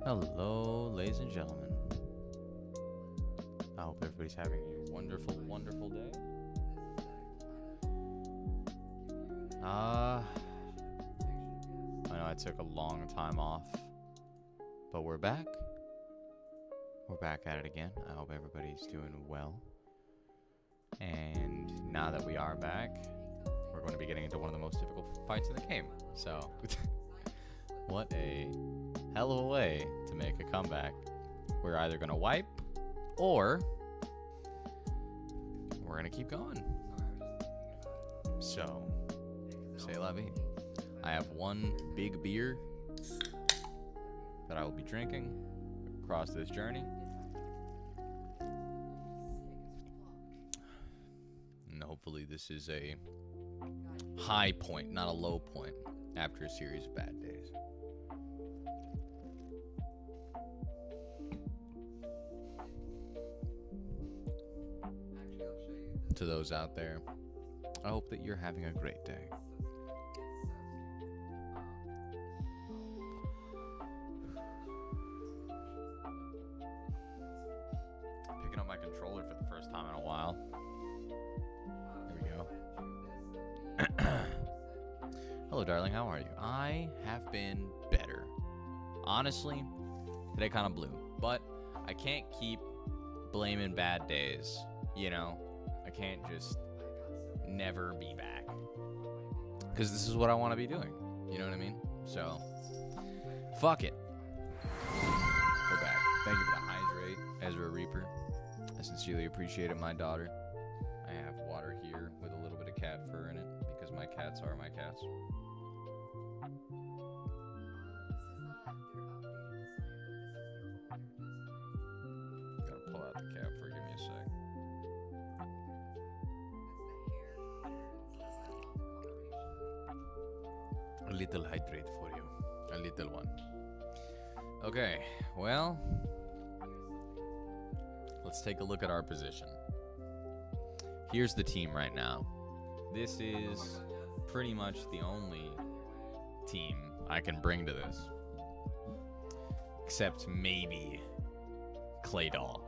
Hello, ladies and gentlemen. I hope everybody's having a wonderful, wonderful day. I know I took a long time off, but we're back. We're back at it again. I hope everybody's doing well. And now that we are back, we're going to be getting into one of the most difficult fights in the game. So, what a hell of a way to make a comeback. We're either going to wipe or we're going to keep going. So, say la vie. I have one big beer that I will be drinking across this journey. And hopefully this is a high point, not a low point, after a series of bad days. To those out there, I hope that you're having a great day. Picking up my controller for the first time in a while. Here we go. Hello, darling. How are you? I have been better. Honestly, today kind of blew. But I can't keep blaming bad days, you know? I can't just never be back. Because this is what I want to be doing. You know what I mean? So, fuck it. We're back. Thank you for the hydrate, Ezra Reaper. I sincerely appreciate it, my daughter. I have water here with a little bit of cat fur in it because my cats are my cats. Gotta pull out the cat fur. Give me a sec. A little hydrate for you. A little one. Okay, well, let's take a look at our position. Here's the team right now. This is pretty much the only team I can bring to this. Except maybe Claydol.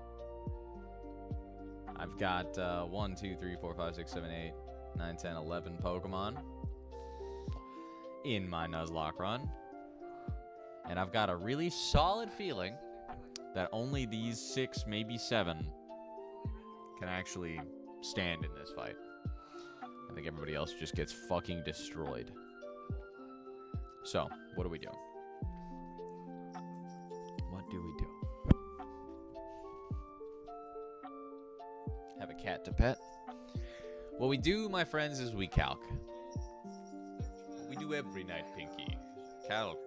I've got 1, 2, 3, 4, 5, 6, 7, 8, 9, 10, 11 Pokemon in my Nuzlocke run. And I've got a really solid feeling that only these 6, maybe 7 can actually stand in this fight. I think everybody else just gets fucking destroyed. So, what do we do? What do we do? Have a cat to pet. What we do, my friends, is we calc. What we do every night, Pinky. Calc.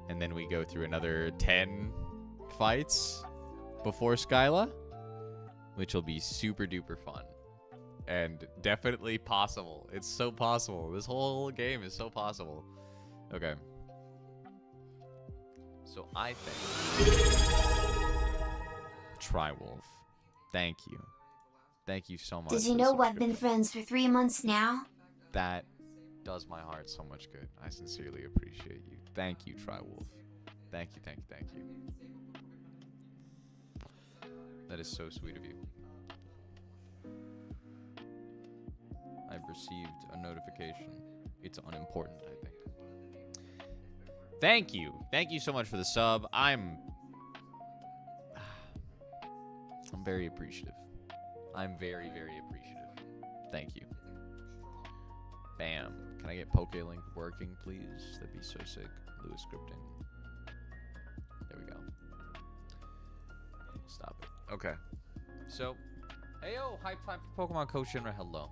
And then we go through another 10 fights before Skyla, which will be super duper fun. And definitely possible. It's so possible. This whole game is so possible. Okay. So I think Tri-Wolf. Thank you. Thank you so much. Did you know we've been friends for 3 months now? That does my heart so much good. I sincerely appreciate you. Thank you, Tri-Wolf. Thank you, thank you, thank you. That is so sweet of you. I've received a notification. It's unimportant, I think. Thank you. Thank you so much for the sub. I'm very appreciative. I'm very, very appreciative. Thank you. Bam. Can I get PokeLink working, please? That'd be so sick. Lewis scripting. There we go. Stop it. Okay. So, heyo, hype time for Pokemon Coach Shinra. Hello.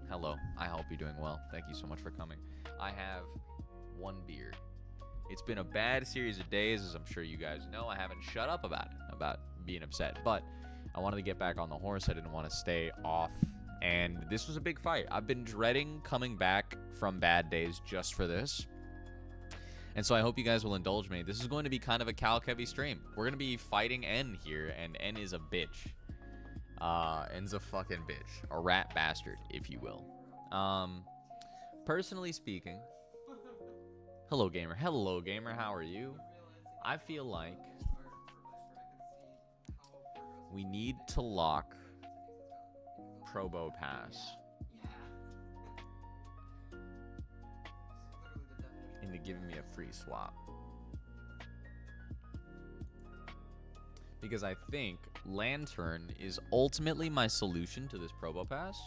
Hello. I hope you're doing well. Thank you so much for coming. I have one beer. It's been a bad series of days, as I'm sure you guys know. I haven't shut up about it, about being upset. But I wanted to get back on the horse. I didn't want to stay off. And this was a big fight. I've been dreading coming back from bad days just for this. And so I hope you guys will indulge me. This is going to be kind of a calc-heavy stream. We're going to be fighting N here, and N is a bitch. N's a fucking bitch. A rat bastard, if you will. Personally speaking, Hello, gamer. Hello, gamer. How are you? I feel like we need to lock Probo Pass into giving me a free swap. Because I think Lantern is ultimately my solution to this Probo Pass.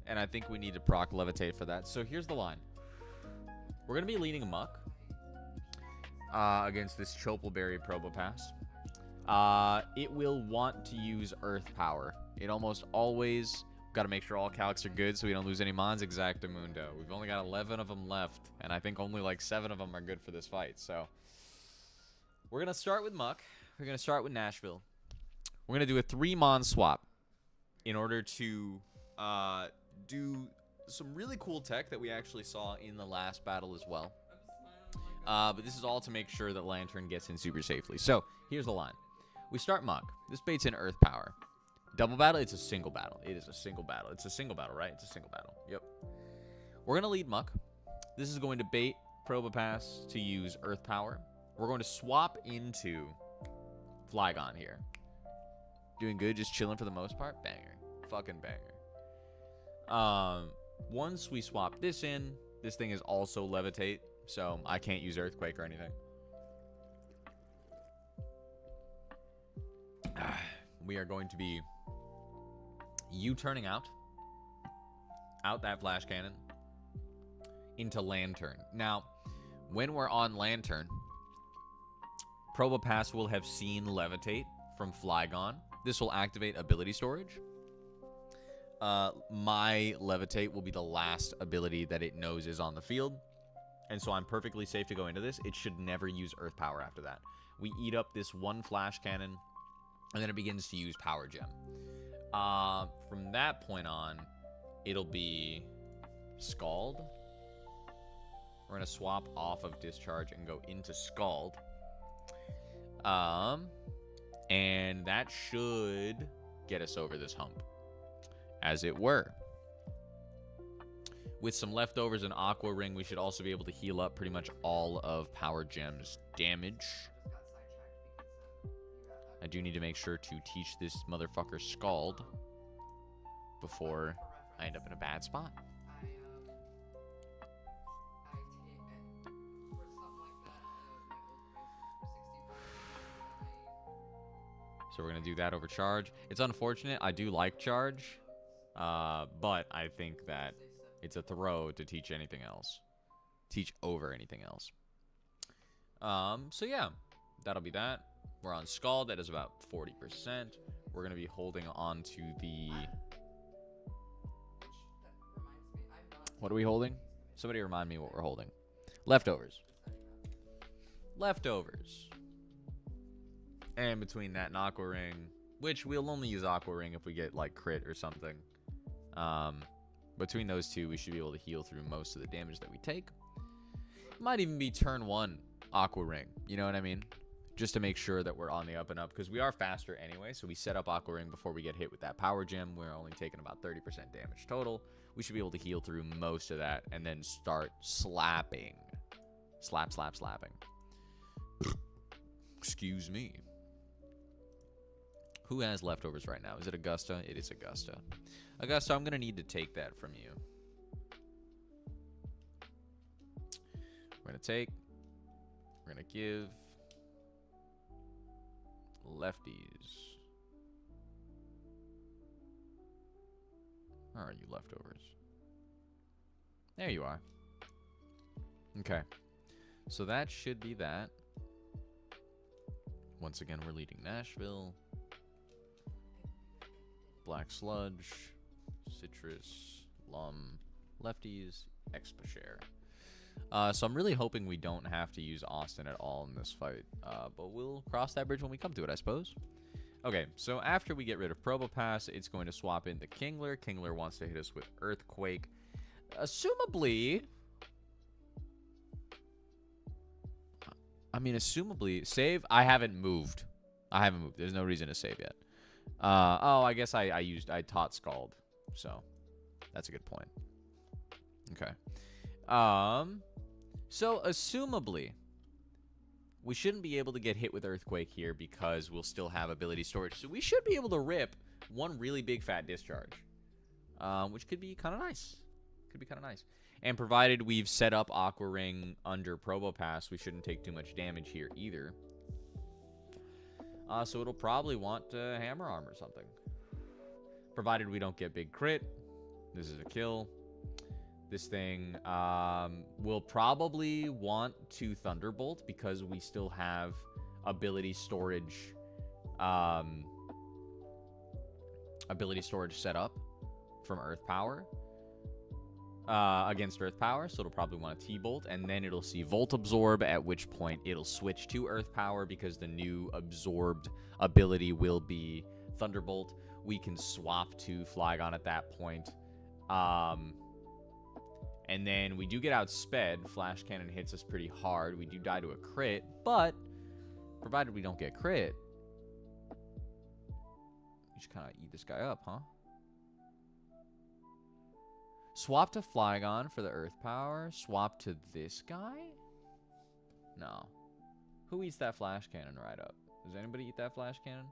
And I think we need to proc Levitate for that. So here's the line. We're going to be leading Muck against this Chopelberry Probo Pass. It will want to use Earth Power. It almost always... Got to make sure all calcs are good so we don't lose any Mons Exactamundo. We've only got 11 of them left. And I think only like 7 of them are good for this fight. So... We're going to start with Muck. We're going to start with Nashville. We're going to do a 3-mon swap in order to do some really cool tech that we actually saw in the last battle as well. But this is all to make sure that Lantern gets in super safely. So, here's the line. We start Muck. This bait's in Earth Power. Double battle, it's a single battle. It is a single battle. It's a single battle, right? It's a single battle. Yep. We're going to lead Muck. This is going to bait Probopass to use Earth Power. We're going to swap into Flygon here. Doing good, just chilling for the most part. Banger. Fucking banger. Once we swap this in, this thing is also Levitate, so I can't use Earthquake or anything. We are going to be U-turning out that Flash Cannon into Lantern. Now, when we're on Lantern... Probopass will have seen Levitate from Flygon. This will activate ability storage. My Levitate will be the last ability that it knows is on the field. And so I'm perfectly safe to go into this. It should never use Earth Power after that. We eat up this one Flash Cannon, and then it begins to use Power Gem. From that point on, it'll be Scald. We're going to swap off of Discharge and go into Scald. And that should get us over this hump, as it were. With some leftovers and Aqua Ring, we should also be able to heal up pretty much all of Power Gem's damage. I do need to make sure to teach this motherfucker Scald before I end up in a bad spot. So we're going to do that over Charge. It's unfortunate. I do like Charge. But I think that it's a throw to teach anything else. Teach over anything else. So yeah. That'll be that. We're on Scald. That is about 40%. We're going to be holding on to the... What are we holding? Somebody remind me what we're holding. Leftovers. Leftovers. And between that and Aqua Ring, which we'll only use Aqua Ring if we get, like, crit or something. Between those two, we should be able to heal through most of the damage that we take. Might even be turn 1 Aqua Ring. You know what I mean? Just to make sure that we're on the up and up. Because we are faster anyway, so we set up Aqua Ring before we get hit with that Power Gem. We're only taking about 30% damage total. We should be able to heal through most of that and then start slapping. Slapping. Excuse me. Who has leftovers right now? Is it Augusta? It is Augusta. Augusta, I'm going to need to take that from you. We're going to take. We're going to give. Lefties. Where are you, leftovers? There you are. Okay. So that should be that. Once again, we're leading Nashville. Black Sludge, Citrus, Lum, Lefties, Expashare. So I'm really hoping we don't have to use Austin at all in this fight. But we'll cross that bridge when we come to it, I suppose. Okay, so after we get rid of Probopass, it's going to swap into Kingler. Kingler wants to hit us with Earthquake. Assumably... assumably... Save? I haven't moved. There's no reason to save yet. Oh, I guess I taught Scald. So, that's a good point. Okay. So assumably, we shouldn't be able to get hit with Earthquake here because we'll still have ability storage. So we should be able to rip one really big fat discharge, which could be kind of nice. Could be kind of nice. And provided we've set up Aqua Ring under Probopass, we shouldn't take too much damage here either. So it'll probably want Hammer Arm or something. Provided we don't get big crit. This is a kill. This thing will probably want to Thunderbolt because we still have ability storage set up from Earth Power against Earth Power. So it'll probably want a T-Bolt, and then it'll see Volt Absorb, at which point it'll switch to Earth Power because the new absorbed ability will be Thunderbolt. We can swap to Flygon at that point. And then we do get outsped. Flash Cannon hits us pretty hard. We do die to a crit, but provided we don't get crit, you just kind of eat this guy up, huh? Swap to Flygon for the Earth Power. Swap to this guy? No. Who eats that Flash Cannon right up? Does anybody eat that Flash Cannon?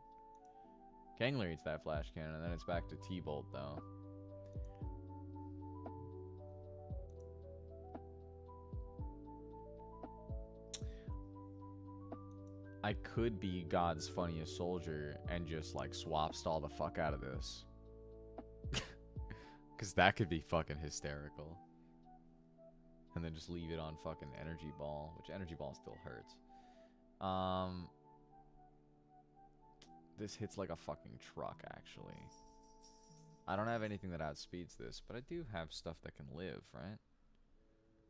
Kangler eats that Flash Cannon, and then it's back to T-Bolt, though. I could be God's funniest soldier and just, like, swap stall the fuck out of this. Because that could be fucking hysterical. And then just leave it on fucking Energy Ball, which Energy Ball still hurts. This hits like a fucking truck, actually. I don't have anything that outspeeds this, but I do have stuff that can live, right?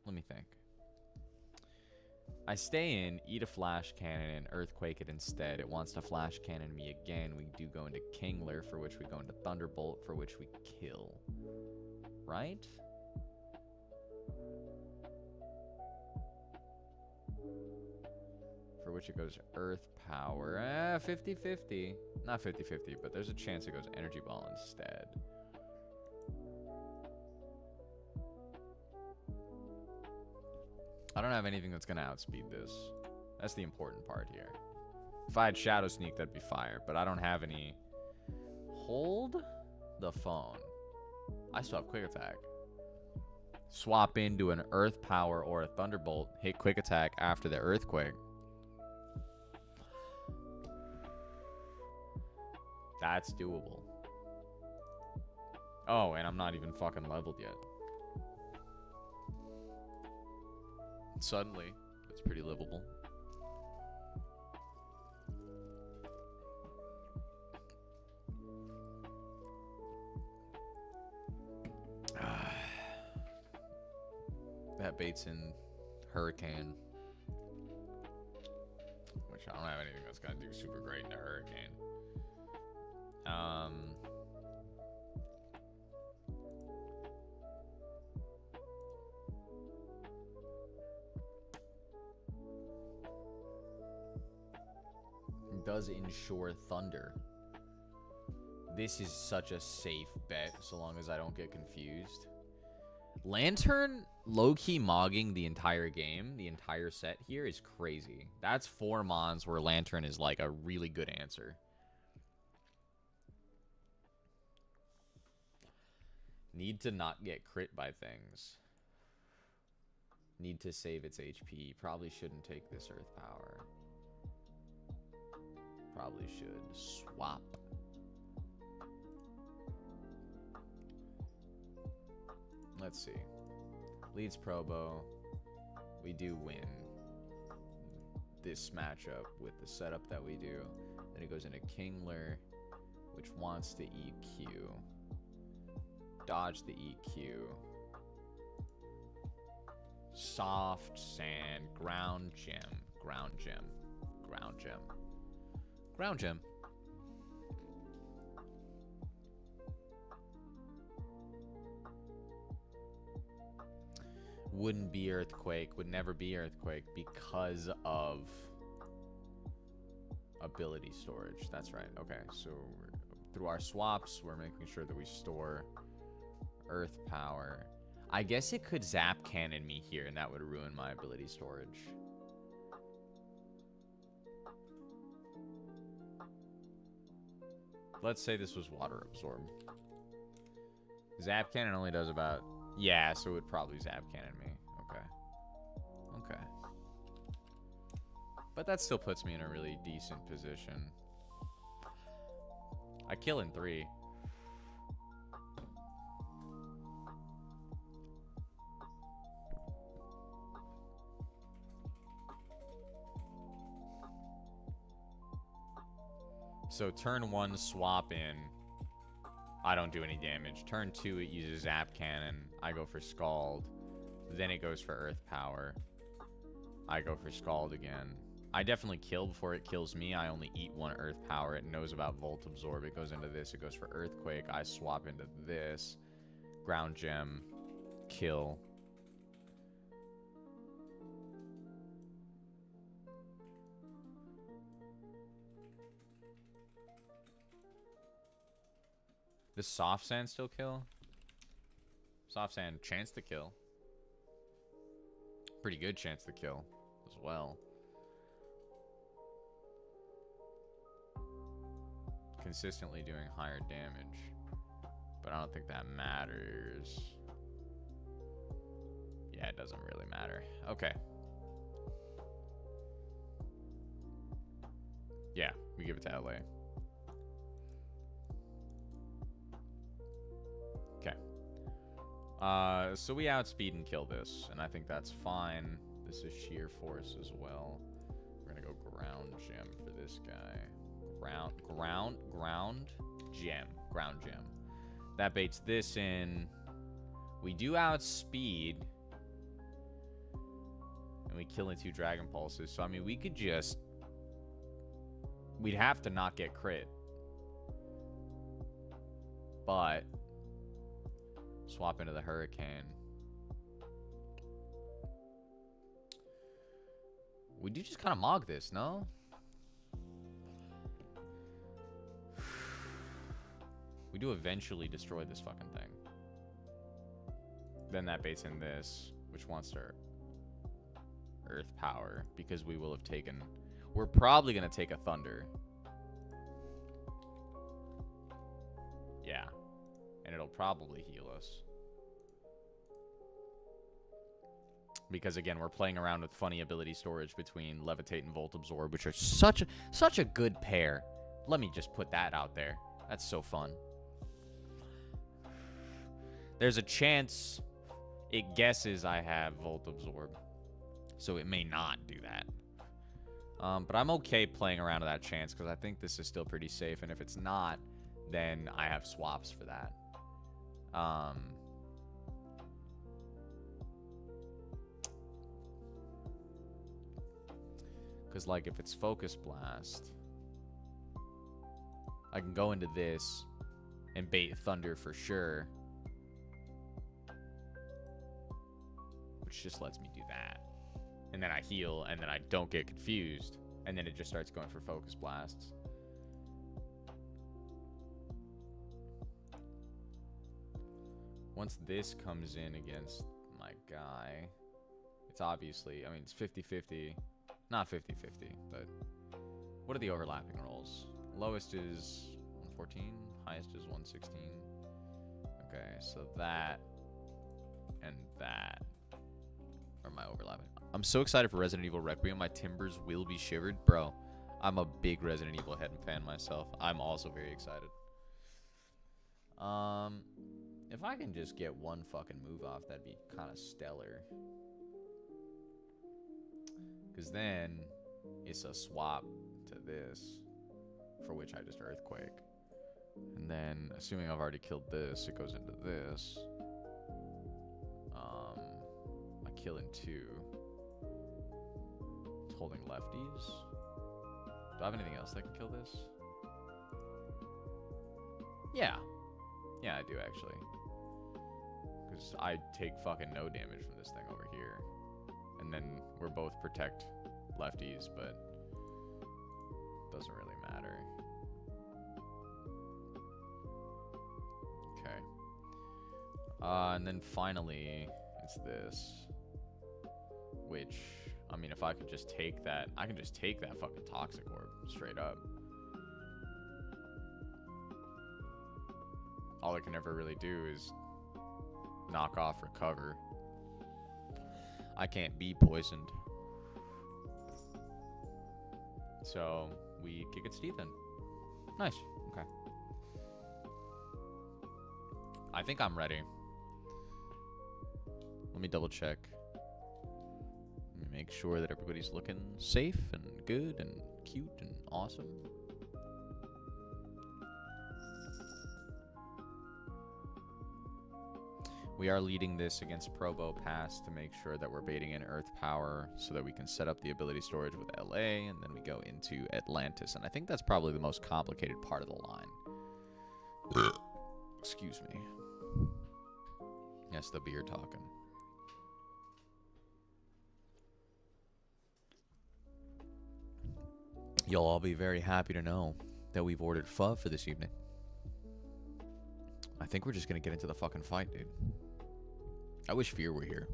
Let me think. I stay in, eat a Flash Cannon, and Earthquake it instead. It wants to Flash Cannon me again. We do go into Kingler, for which we go into Thunderbolt, for which we kill. Right? For which it goes Earth Power. 50-50. Not 50-50, but there's a chance it goes Energy Ball instead. I don't have anything that's going to outspeed this. That's the important part here. If I had Shadow Sneak, that'd be fire. But I don't have any. Hold the phone. I still have Quick Attack. Swap into an Earth Power or a Thunderbolt. Hit Quick Attack after the Earthquake. That's doable. Oh, and I'm not even fucking leveled yet. Suddenly, it's pretty livable. That baits in Hurricane, which I don't have anything that's gonna do super great in a Hurricane. Does ensure Thunder. This is such a safe bet so long as I don't get confused. Lantern low-key mogging the entire game, the entire set here is crazy. That's 4 mons where Lantern is like a really good answer. Need to not get crit by things. Need to save its HP. Probably shouldn't take this Earth Power. Probably should swap. Let's see. Leads Probo. We do win this matchup with the setup that we do. Then it goes into Kingler, which wants to EQ. Dodge the EQ. Soft Sand. Ground Gem. Ground Gem. Ground Gem. Ground Gem. Wouldn't be Earthquake. Would never be Earthquake because of ability storage. That's right. Okay, so through our swaps, we're making sure that we store Earth Power. I guess it could zap cannon me here, and that would ruin my ability storage. Let's say this was water absorb. Zap cannon only does about... Yeah, so it would probably zap cannon me. Okay. Okay. But that still puts me in a really decent position. I kill in 3. So turn 1, swap in. I don't do any damage. Turn 2, it uses Zap Cannon. I go for Scald. Then it goes for Earth Power. I go for Scald again. I definitely kill before it kills me. I only eat 1 Earth Power. It knows about Volt Absorb. It goes into this. It goes for Earthquake. I swap into this. Ground Gem. Kill. Does Soft Sand still kill? Soft Sand, chance to kill. Pretty good chance to kill as well. Consistently doing higher damage. But I don't think that matters. Yeah, it doesn't really matter. Okay. Yeah, we give it to LA. So we outspeed and kill this, and I think that's fine. This is sheer force as well. We're gonna go ground gem for this guy. Ground gem. That baits this in. We do outspeed, and we kill in 2 Dragon Pulses. So I mean, we could just, we'd have to not get crit, but swap into the Hurricane. We do just kind of mog this, no? We do eventually destroy this fucking thing. Then that baits in this, which wants to Earth Power, because we will have taken... We're probably going to take a Thunder. Yeah. And it'll probably heal us. Because again, we're playing around with funny ability storage between Levitate and Volt Absorb, which are such a good pair. Let me just put that out there. That's so fun. There's a chance it guesses I have Volt Absorb, so it may not do that. But I'm okay playing around with that chance because I think this is still pretty safe. And if it's not, then I have swaps for that. Because, like, if it's Focus Blast, I can go into this and bait Thunder for sure. Which just lets me do that. And then I heal, and then I don't get confused. And then it just starts going for Focus Blasts. Once this comes in against my guy, it's obviously, I mean, it's 50-50. Not 50-50, but what are the overlapping rolls? Lowest is 114, highest is 116. Okay, so that and that are my overlapping. I'm so excited for Resident Evil Requiem. My timbers will be shivered. Bro, I'm a big Resident Evil head fan myself. I'm also very excited. If I can just get one fucking move off, that'd be kind of stellar. Because then it's a swap to this, for which I just Earthquake. And then, assuming I've already killed this, it goes into this. I kill in 2. It's holding lefties. Do I have anything else that can kill this? Yeah. Yeah, I do, actually. Because I take fucking no damage from this thing over here. And then we're both protect lefties, but doesn't really matter. Okay. And then finally, it's this. Which, I mean, if I could just take that, I can just take that fucking Toxic Orb straight up. All it can ever really do is knock off Recover. I can't be poisoned. So, we kick its teeth in. Nice. Okay. I think I'm ready. Let me double check. Let me make sure that everybody's looking safe and good and cute and awesome. We are leading this against Provo Pass to make sure that we're baiting in Earth Power so that we can set up the ability storage with LA, and then we go into Atlantis. And I think that's probably the most complicated part of the line. Excuse me. Yes, the beer talking. You'll all be very happy to know that we've ordered pho for this evening. I think we're just going to get into the fucking fight, dude. I wish Fear were here,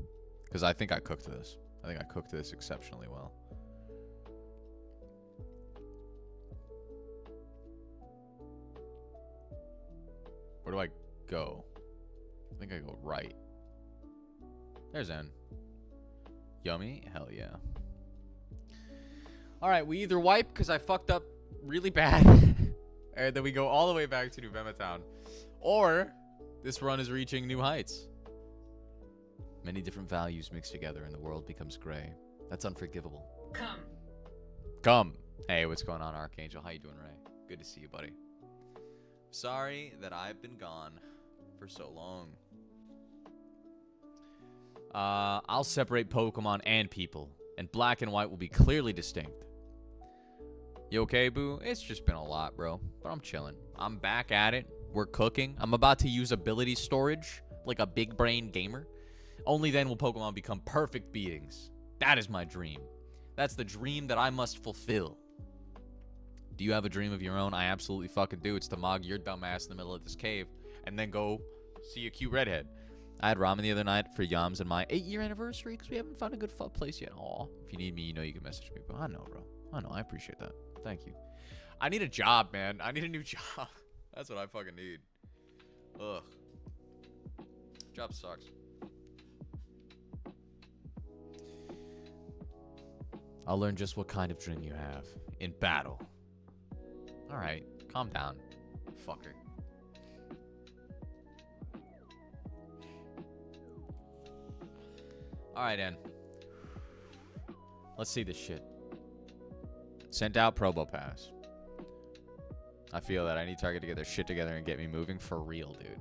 because I think I cooked this. I think I cooked this exceptionally well. Where do I go? I think I go right. There's N. Yummy? Hell yeah. Alright, we either wipe because I fucked up really bad, and then we go all the way back to New Town, or this run is reaching new heights. Many different values mixed together and the world becomes gray. That's unforgivable. Come. Hey, what's going on, Archangel? How you doing, Ray? Good to see you, buddy. Sorry that I've been gone for so long. I'll separate Pokemon and people, and black and white will be clearly distinct. You okay, boo? It's just been a lot, bro, but I'm chilling. I'm back at it. We're cooking. I'm about to use ability storage like a big brain gamer. Only then will Pokemon become perfect beings. That is my dream. That's the dream that I must fulfill. Do you have a dream of your own? I absolutely fucking do. It's to mog your dumb ass in the middle of this cave and then go see a cute redhead. I had ramen the other night for Yums and my 8-year anniversary because we haven't found a good place yet. Aw, if you need me, you know you can message me. But I know, bro. I know. I appreciate that. Thank you. I need a job, man. I need a new job. That's what I fucking need. Ugh. Job sucks. I'll learn just what kind of dream you have in battle. Alright, calm down, fucker. Alright, then. Let's see this shit. Sent out Probo Pass. I feel that I need Target to get their shit together and get me moving for real, dude.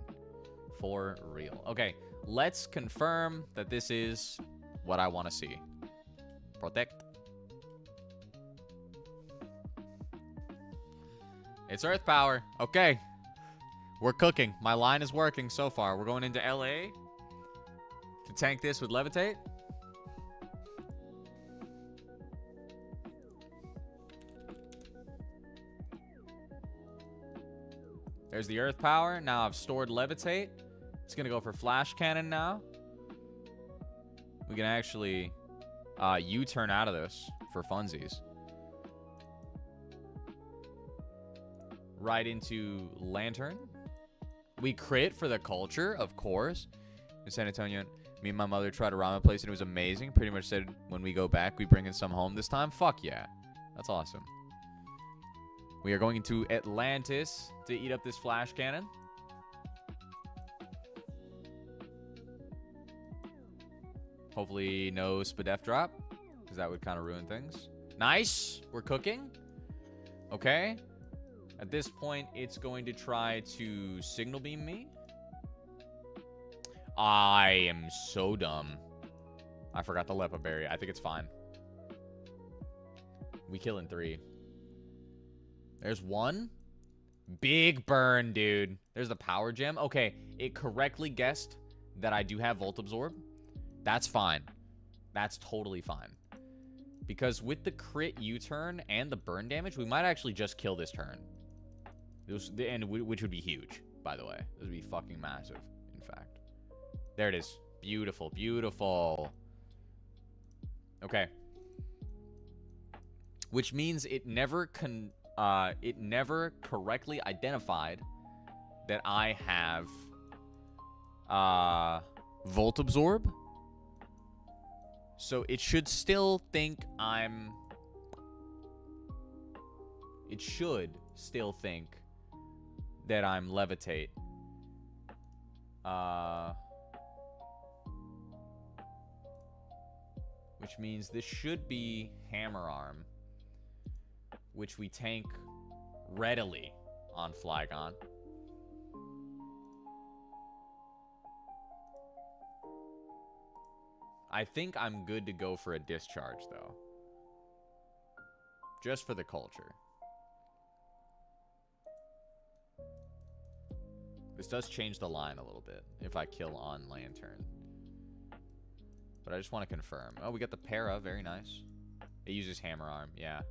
For real. Okay, let's confirm that this is what I want to see. Protect. It's Earth Power. Okay. We're cooking. My line is working so far. We're going into LA to tank this with Levitate. There's the Earth Power. Now I've stored Levitate. It's going to go for Flash Cannon now. We can actually U-turn out of this for funsies. Right into Lantern. We crit for the culture, of course. In San Antonio, me and my mother tried a ramen place and it was amazing. Pretty much said when we go back, we bring in some home this time. Fuck yeah. That's awesome. We are going into Atlantis to eat up this Flash Cannon. Hopefully no Spadef drop, because that would kind of ruin things. Nice. We're cooking. Okay. At this point, it's going to try to Signal Beam me. I am so dumb. I forgot the Lepa Berry. I think it's fine. We kill in 3. There's 1. Big burn, dude. There's the Power Gem. Okay, it correctly guessed that I do have Volt Absorb. That's fine. That's totally fine. Because with the crit U-turn and the burn damage, we might actually just kill this turn. Which would be huge, by the way. This would be fucking massive, in fact. There it is. Beautiful, beautiful. Okay. Which means it never correctly identified that I have Volt Absorb. So it should still think I'm... It should still think that I'm Levitate. Which means this should be Hammer Arm, which we tank readily on Flygon. I think I'm good to go for a Discharge, though. Just for the culture. This does change the line a little bit if I kill on Lantern. But I just want to confirm. Oh, we got the Para. Very nice. It uses Hammer Arm. Yeah.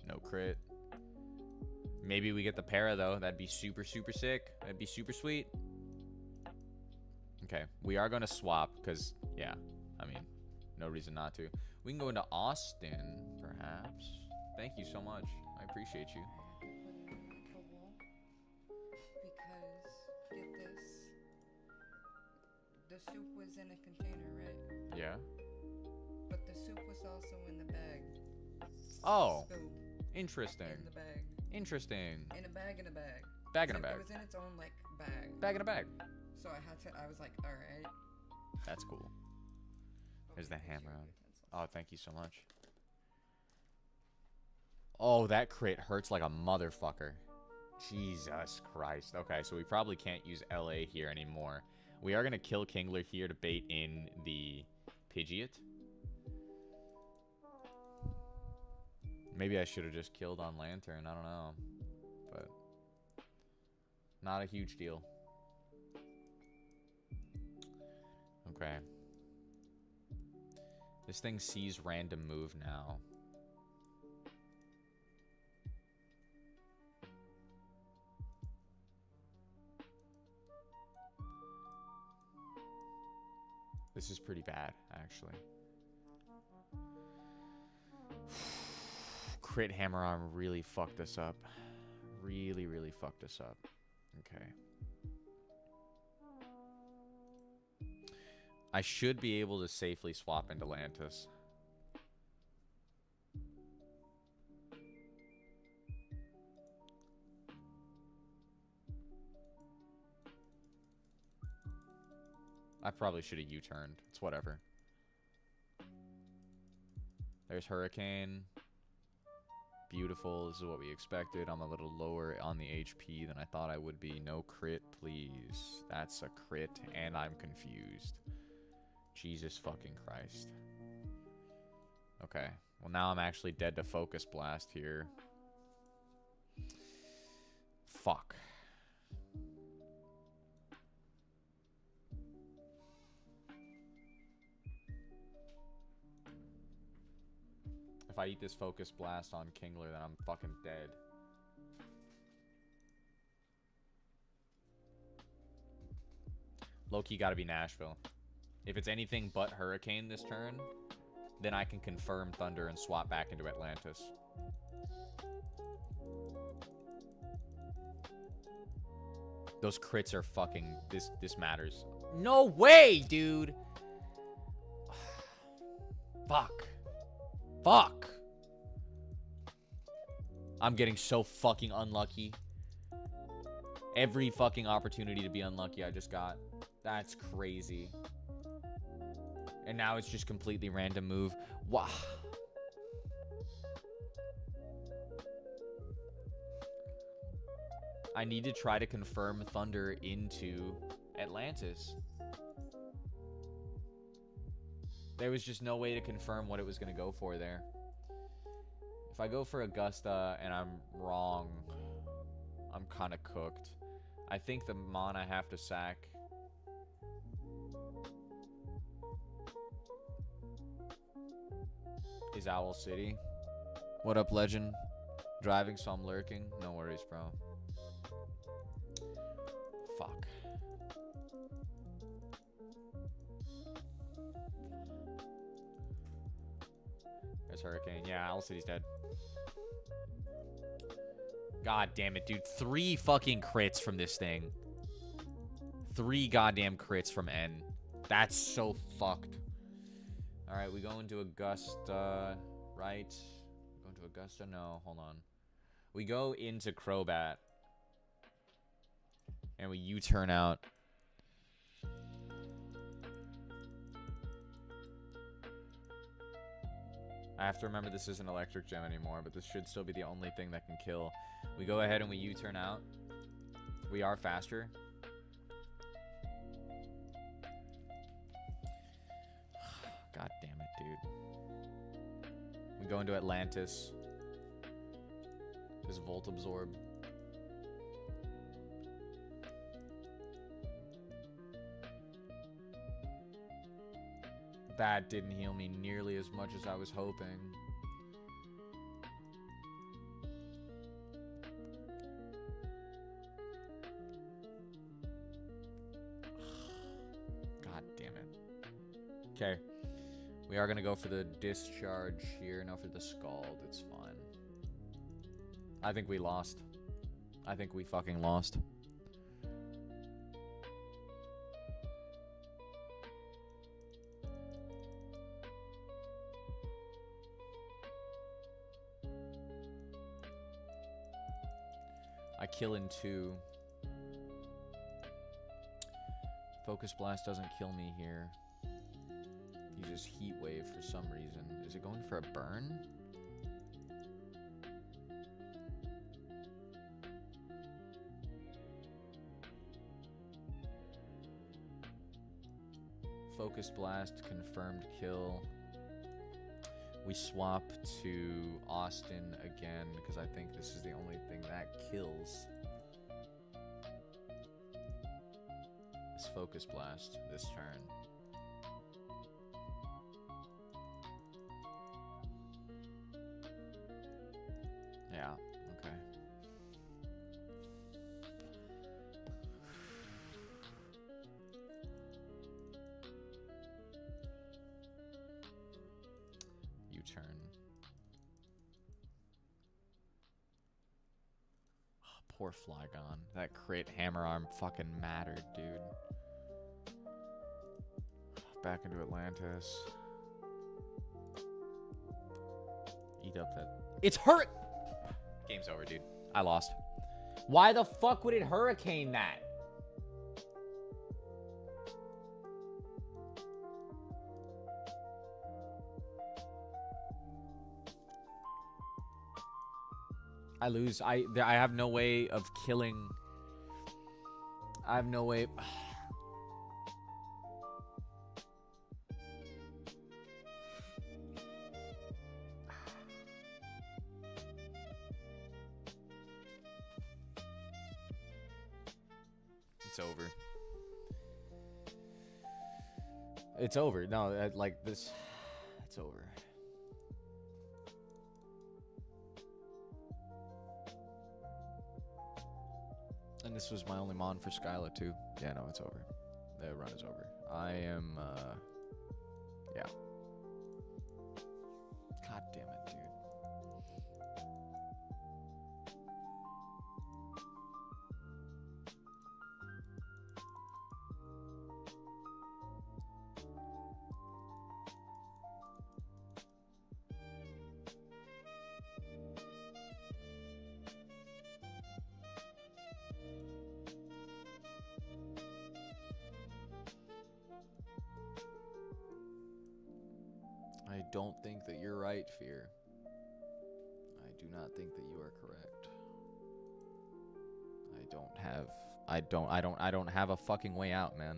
No crit. Maybe we get the Para, though. That'd be super, super sick. That'd be super sweet. Okay. We are going to swap because, yeah. I mean, no reason not to. We can go into Austin, perhaps. Thank you so much. I appreciate you. The soup was in a container, right? Yeah. But the soup was also in the bag. Oh. Scoop Interesting. in the bag. Interesting. In a bag in a bag. Bag in So a bag. It was in its own, like, bag. Bag in a bag. So I was like, alright. That's cool. There's the hammer on. Oh, thank you so much. Oh, that crit hurts like a motherfucker. Jesus Christ. Okay, so we probably can't use LA here anymore. We are going to kill Kingler here to bait in the Pidgeot. Maybe I should have just killed on Lantern. I don't know. But not a huge deal. Okay. This thing sees random move now. This is pretty bad, actually. Crit Hammer Arm really fucked us up. Really, really fucked us up. Okay. I should be able to safely swap into Lantis. I probably should have U-turned. It's whatever. There's Hurricane. Beautiful. This is what we expected. I'm a little lower on the HP than I thought I would be. No crit, please. That's a crit, and I'm confused. Jesus fucking Christ. Okay. Well, now I'm actually dead to Focus Blast here. Fuck. If I eat this Focus Blast on Kingler, then I'm fucking dead. Low-key gotta be Nashville. If it's anything but Hurricane this turn, then I can confirm Thunder and swap back into Atlantis. Those crits are fucking... This matters. No way, dude! Fuck. Fuck. I'm getting so fucking unlucky. Every fucking opportunity to be unlucky I just got. That's crazy. And now it's just completely random move. Wow. I need to try to confirm Thunder into Atlantis. There was just no way to confirm what it was going to go for there. If I go for Augusta and I'm wrong, I'm kind of cooked. I think the Mon I have to sack. Is Owl City. What up, legend? Driving, so I'm lurking. No worries, bro. Fuck. There's Hurricane. Yeah, Owl City's dead. God damn it, dude. 3 fucking crits from this thing. 3 goddamn crits from N. That's so fucked. Alright, we go into Augusta, right? Go into Augusta? No, hold on. We go into Crobat. And we U-turn out. I have to remember this isn't Electric Gem anymore, but this should still be the only thing that can kill. We go ahead and we U-turn out. We are faster. God damn it, dude. We go into Atlantis. Just Volt Absorb. That didn't heal me nearly as much as I was hoping. God damn it. Okay. We are going to go for the discharge here. No, for the Scald. It's fine. I think we lost. I think we fucking lost. I kill in 2. Focus Blast doesn't kill me here. Uses Heat Wave for some reason. Is it going for a burn? Focus Blast, confirmed kill. We swap to Austin again because I think this is the only thing that kills. This Focus Blast this turn. Yeah, okay. U-turn. Oh, poor Flygon. That crit hammer arm fucking mattered, dude. Back into Atlantis. Eat up that. It's hurt! Game's over, dude. I lost. Why the fuck would it Hurricane that? I lose. I have no way of killing. I have no way. It's over. It's over. No, like this. It's over. And this was my only mon for Skyla too. Yeah, no, it's over. The run is over. I am, yeah. God damn it, dude. I don't think that you're right, Fear. I do not think that you are correct. I don't have a fucking way out, man.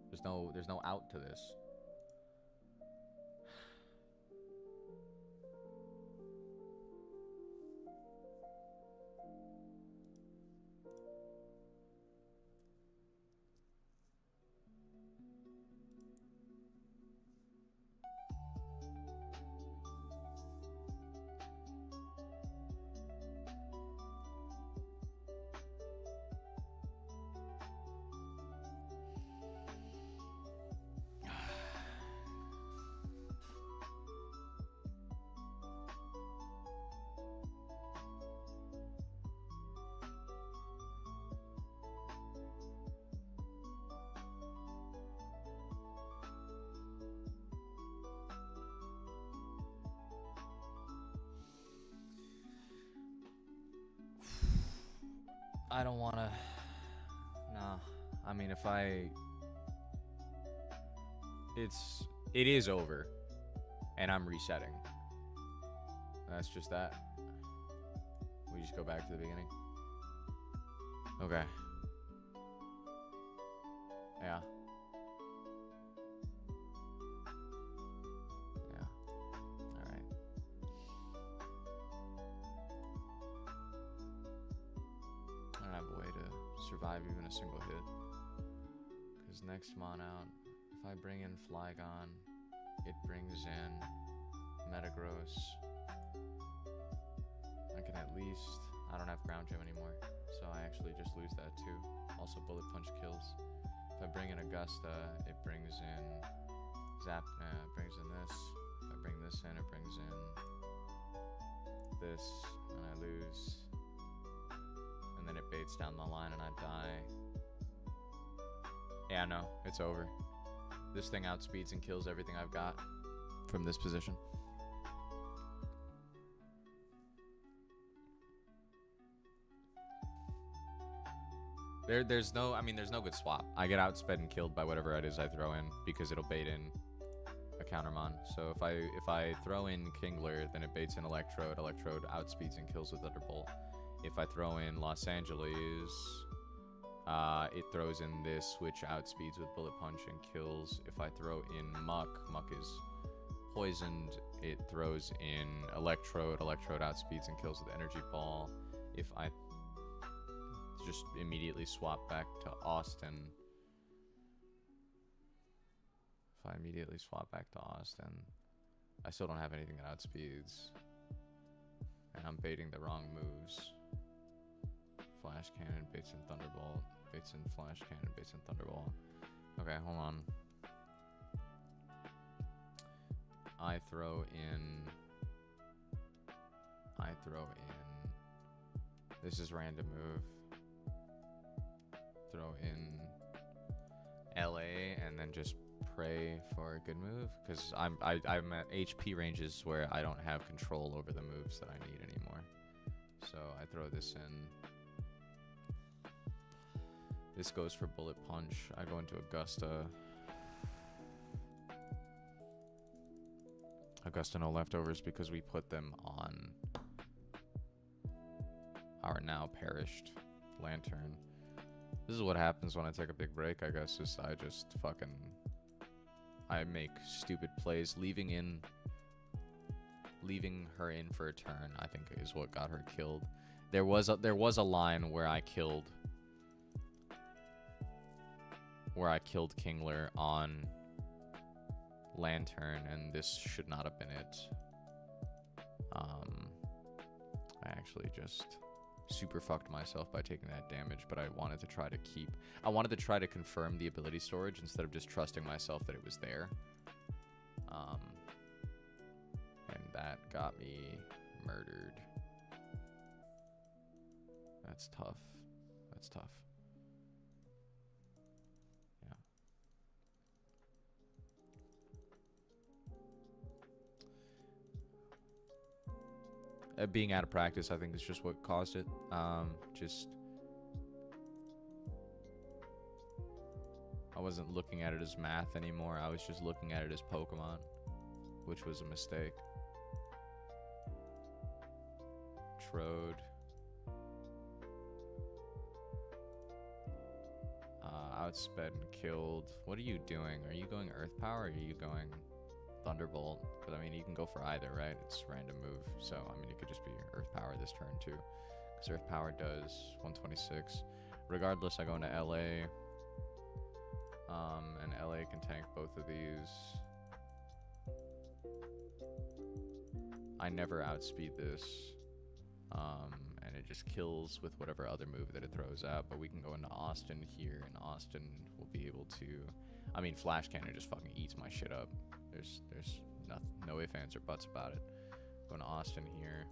There's no out to this. I don't want to. No. I mean, if I... It is over. And I'm resetting. That's just that. We just go back to the beginning. Okay. Yeah. Yeah. Alright. I don't have a way to survive even a single hit. Because next mon out, if I bring in Flygon, it brings in Metagross. I can at least... I don't have Ground Gem anymore, so I actually just lose that too. Also, Bullet Punch kills. If I bring in Augusta, it brings in Zap. It brings in this. If I bring this in, it brings in this, and I lose. And then it baits down the line, and I die. Yeah, no, it's over. This thing outspeeds and kills everything I've got from this position. There's no good swap. I get outsped and killed by whatever it is I throw in because it'll bait in a countermon. So if I throw in Kingler, then it baits in Electrode. Electrode outspeeds and kills with Thunderbolt. If I throw in Los Angeles, it throws in this, which outspeeds with Bullet Punch and kills. If I throw in Muck, Muck is poisoned. It throws in Electrode. Electrode outspeeds and kills with Energy Ball. If I just immediately swap back to Austin. If I immediately swap back to Austin, I still don't have anything that outspeeds. And I'm baiting the wrong moves. Flash Cannon, baits in Thunderbolt, baits in Flash Cannon, baits in Thunderbolt. Okay, hold on. I throw in... This is random move. Throw in LA and then just pray for a good move, because I'm at HP ranges where I don't have control over the moves that I need anymore. So I throw this in. This goes for Bullet Punch. I go into Augusta. Augusta no leftovers because we put them on our now perished Lantern. This is what happens when I take a big break, I guess, is I make stupid plays. Leaving her in for a turn, I think, is what got her killed. There was a line where I killed Kingler on Lantern, and this should not have been it. I actually just super fucked myself by taking that damage, but I wanted to try to confirm the ability storage instead of just trusting myself that it was there. And that got me murdered. That's tough. That's tough. Yeah. Being out of practice, I think, is just what caused it. I wasn't looking at it as math anymore. I was just looking at it as Pokemon, which was a mistake. Trode. Outsped and killed. What are you doing? Are you going Earth Power or are you going Thunderbolt? Because, I mean, you can go for either, right? It's a random move. So, I mean, it could just be Earth Power this turn, too. Because Earth Power does 126. Regardless, I go into LA. And LA can tank both of these. I never outspeed this. And it just kills with whatever other move that it throws out. But we can go into Austin here, and Austin will be able to... I mean, Flash Cannon just fucking eats my shit up. There's nothing, no ifs, ands, or buts about it. Going to Austin here.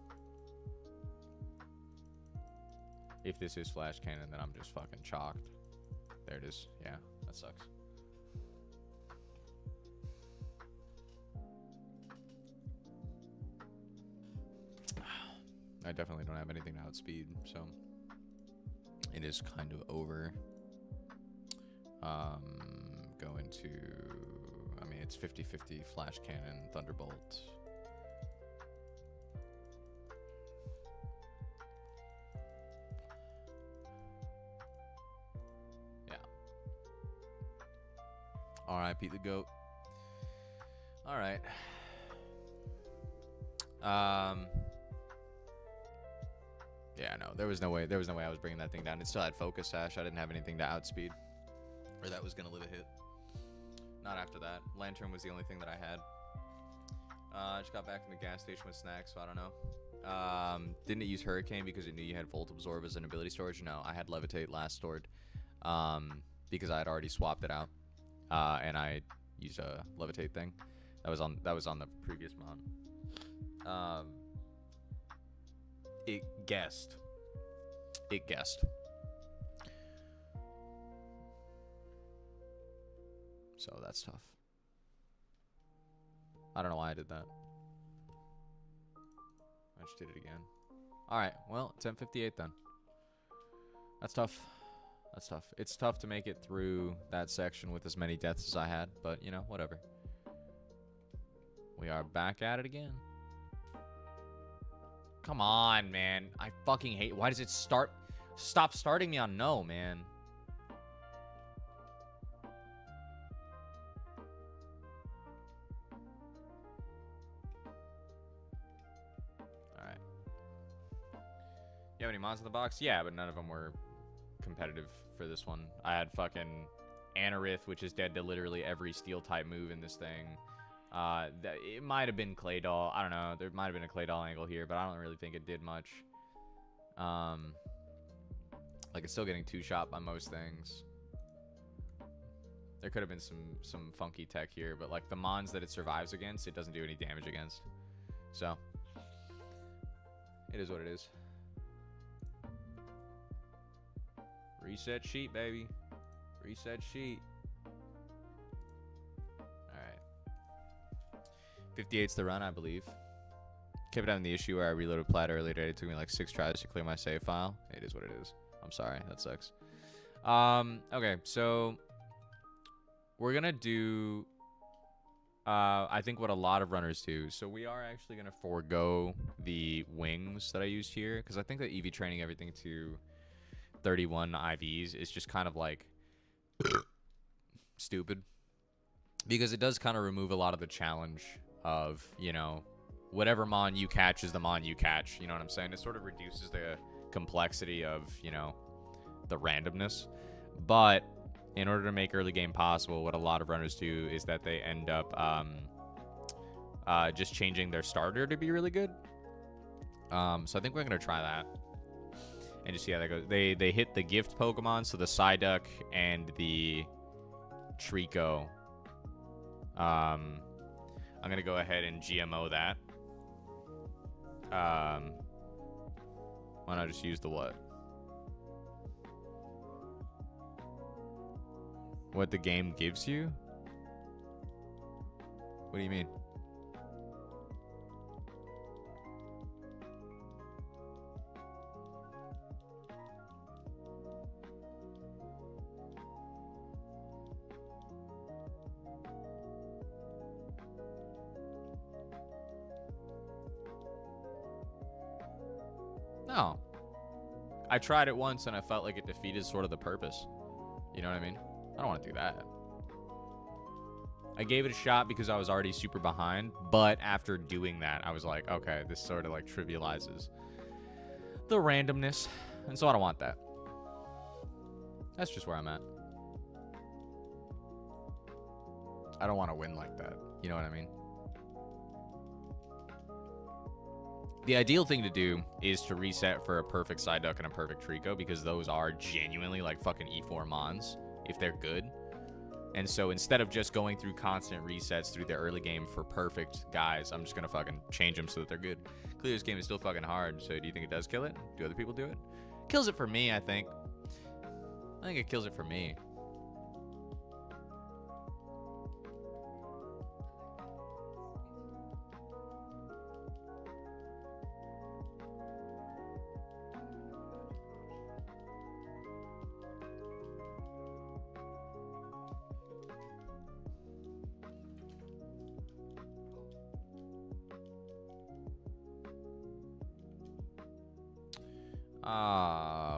If this is Flash Cannon, then I'm just fucking chalked. There it is. Yeah, that sucks. I definitely don't have anything to outspeed, so It is kind of over. Going to, I mean, it's 50-50 Flash Cannon, Thunderbolt. Yeah. R.I.P. the GOAT. All right. Yeah, no, there was no way I was bringing that thing down. It still had focus sash. I didn't have anything to outspeed, or that was gonna live a hit. Not after that. Lantern was the only thing that I had. I just got back from the gas station with snacks, so I don't know. Didn't it use Hurricane because it knew you had Volt Absorb as an ability storage? No, I had Levitate last stored, because I had already swapped it out, and I used a Levitate thing. That was on the previous mod. It guessed. So that's tough. I don't know why I did that. I just did it again. Alright, well, it's M58 then. That's tough. That's tough. It's tough to make it through that section with as many deaths as I had, but, you know, whatever. We are back at it again. Come on, man. I fucking hate... Why does it start... Stop starting me on no, man. Alright. You have any mods in the box? Yeah, but none of them were competitive for this one. I had fucking Anorith, which is dead to literally every steel-type move in this thing. It might have been Clay Doll. I don't know. There might have been a Clay Doll angle here, but I don't really think it did much. Like, it's still getting two-shot by most things. There could have been some funky tech here, but, like, the mons that it survives against, it doesn't do any damage against. So, it is what it is. Reset sheet, baby. Reset sheet. 58's the run, I believe. Kept having the issue where I reloaded Plat earlier today. It took me like 6 tries to clear my save file. It is what it is. I'm sorry. That sucks. Okay, so we're going to do, I think, what a lot of runners do. So we are actually going to forego the wings that I used here, because I think that EV training everything to 31 IVs is just kind of like stupid, because it does kind of remove a lot of the challenge of, you know, whatever mon you catch is the mon you catch. You know what I'm saying? It sort of reduces the complexity of, you know, the randomness. But in order to make early game possible, what a lot of runners do is that they end up just changing their starter to be really good. So I think we're going to try that and just see how that goes. They hit the gift Pokemon, so the Psyduck and the Trico. I'm going to go ahead and GMO that. Why not just use the what? What the game gives you? What do you mean? No. I tried it once and I felt like it defeated sort of the purpose. You know what I mean? I don't want to do that. I gave it a shot because I was already super behind, but after doing that, I was like, okay, this sort of like trivializes the randomness, and so I don't want that. That's just where I'm at. I don't want to win like that. You know what I mean? The ideal thing to do is to reset for a perfect Psyduck and a perfect Trico, because those are genuinely like fucking E4 mons if they're good. And so instead of just going through constant resets through the early game for perfect guys, I'm just going to fucking change them so that they're good. Clearly this game is still fucking hard, so do you think it does kill it? Do other people do it? Kills it for me, I think. I think it kills it for me.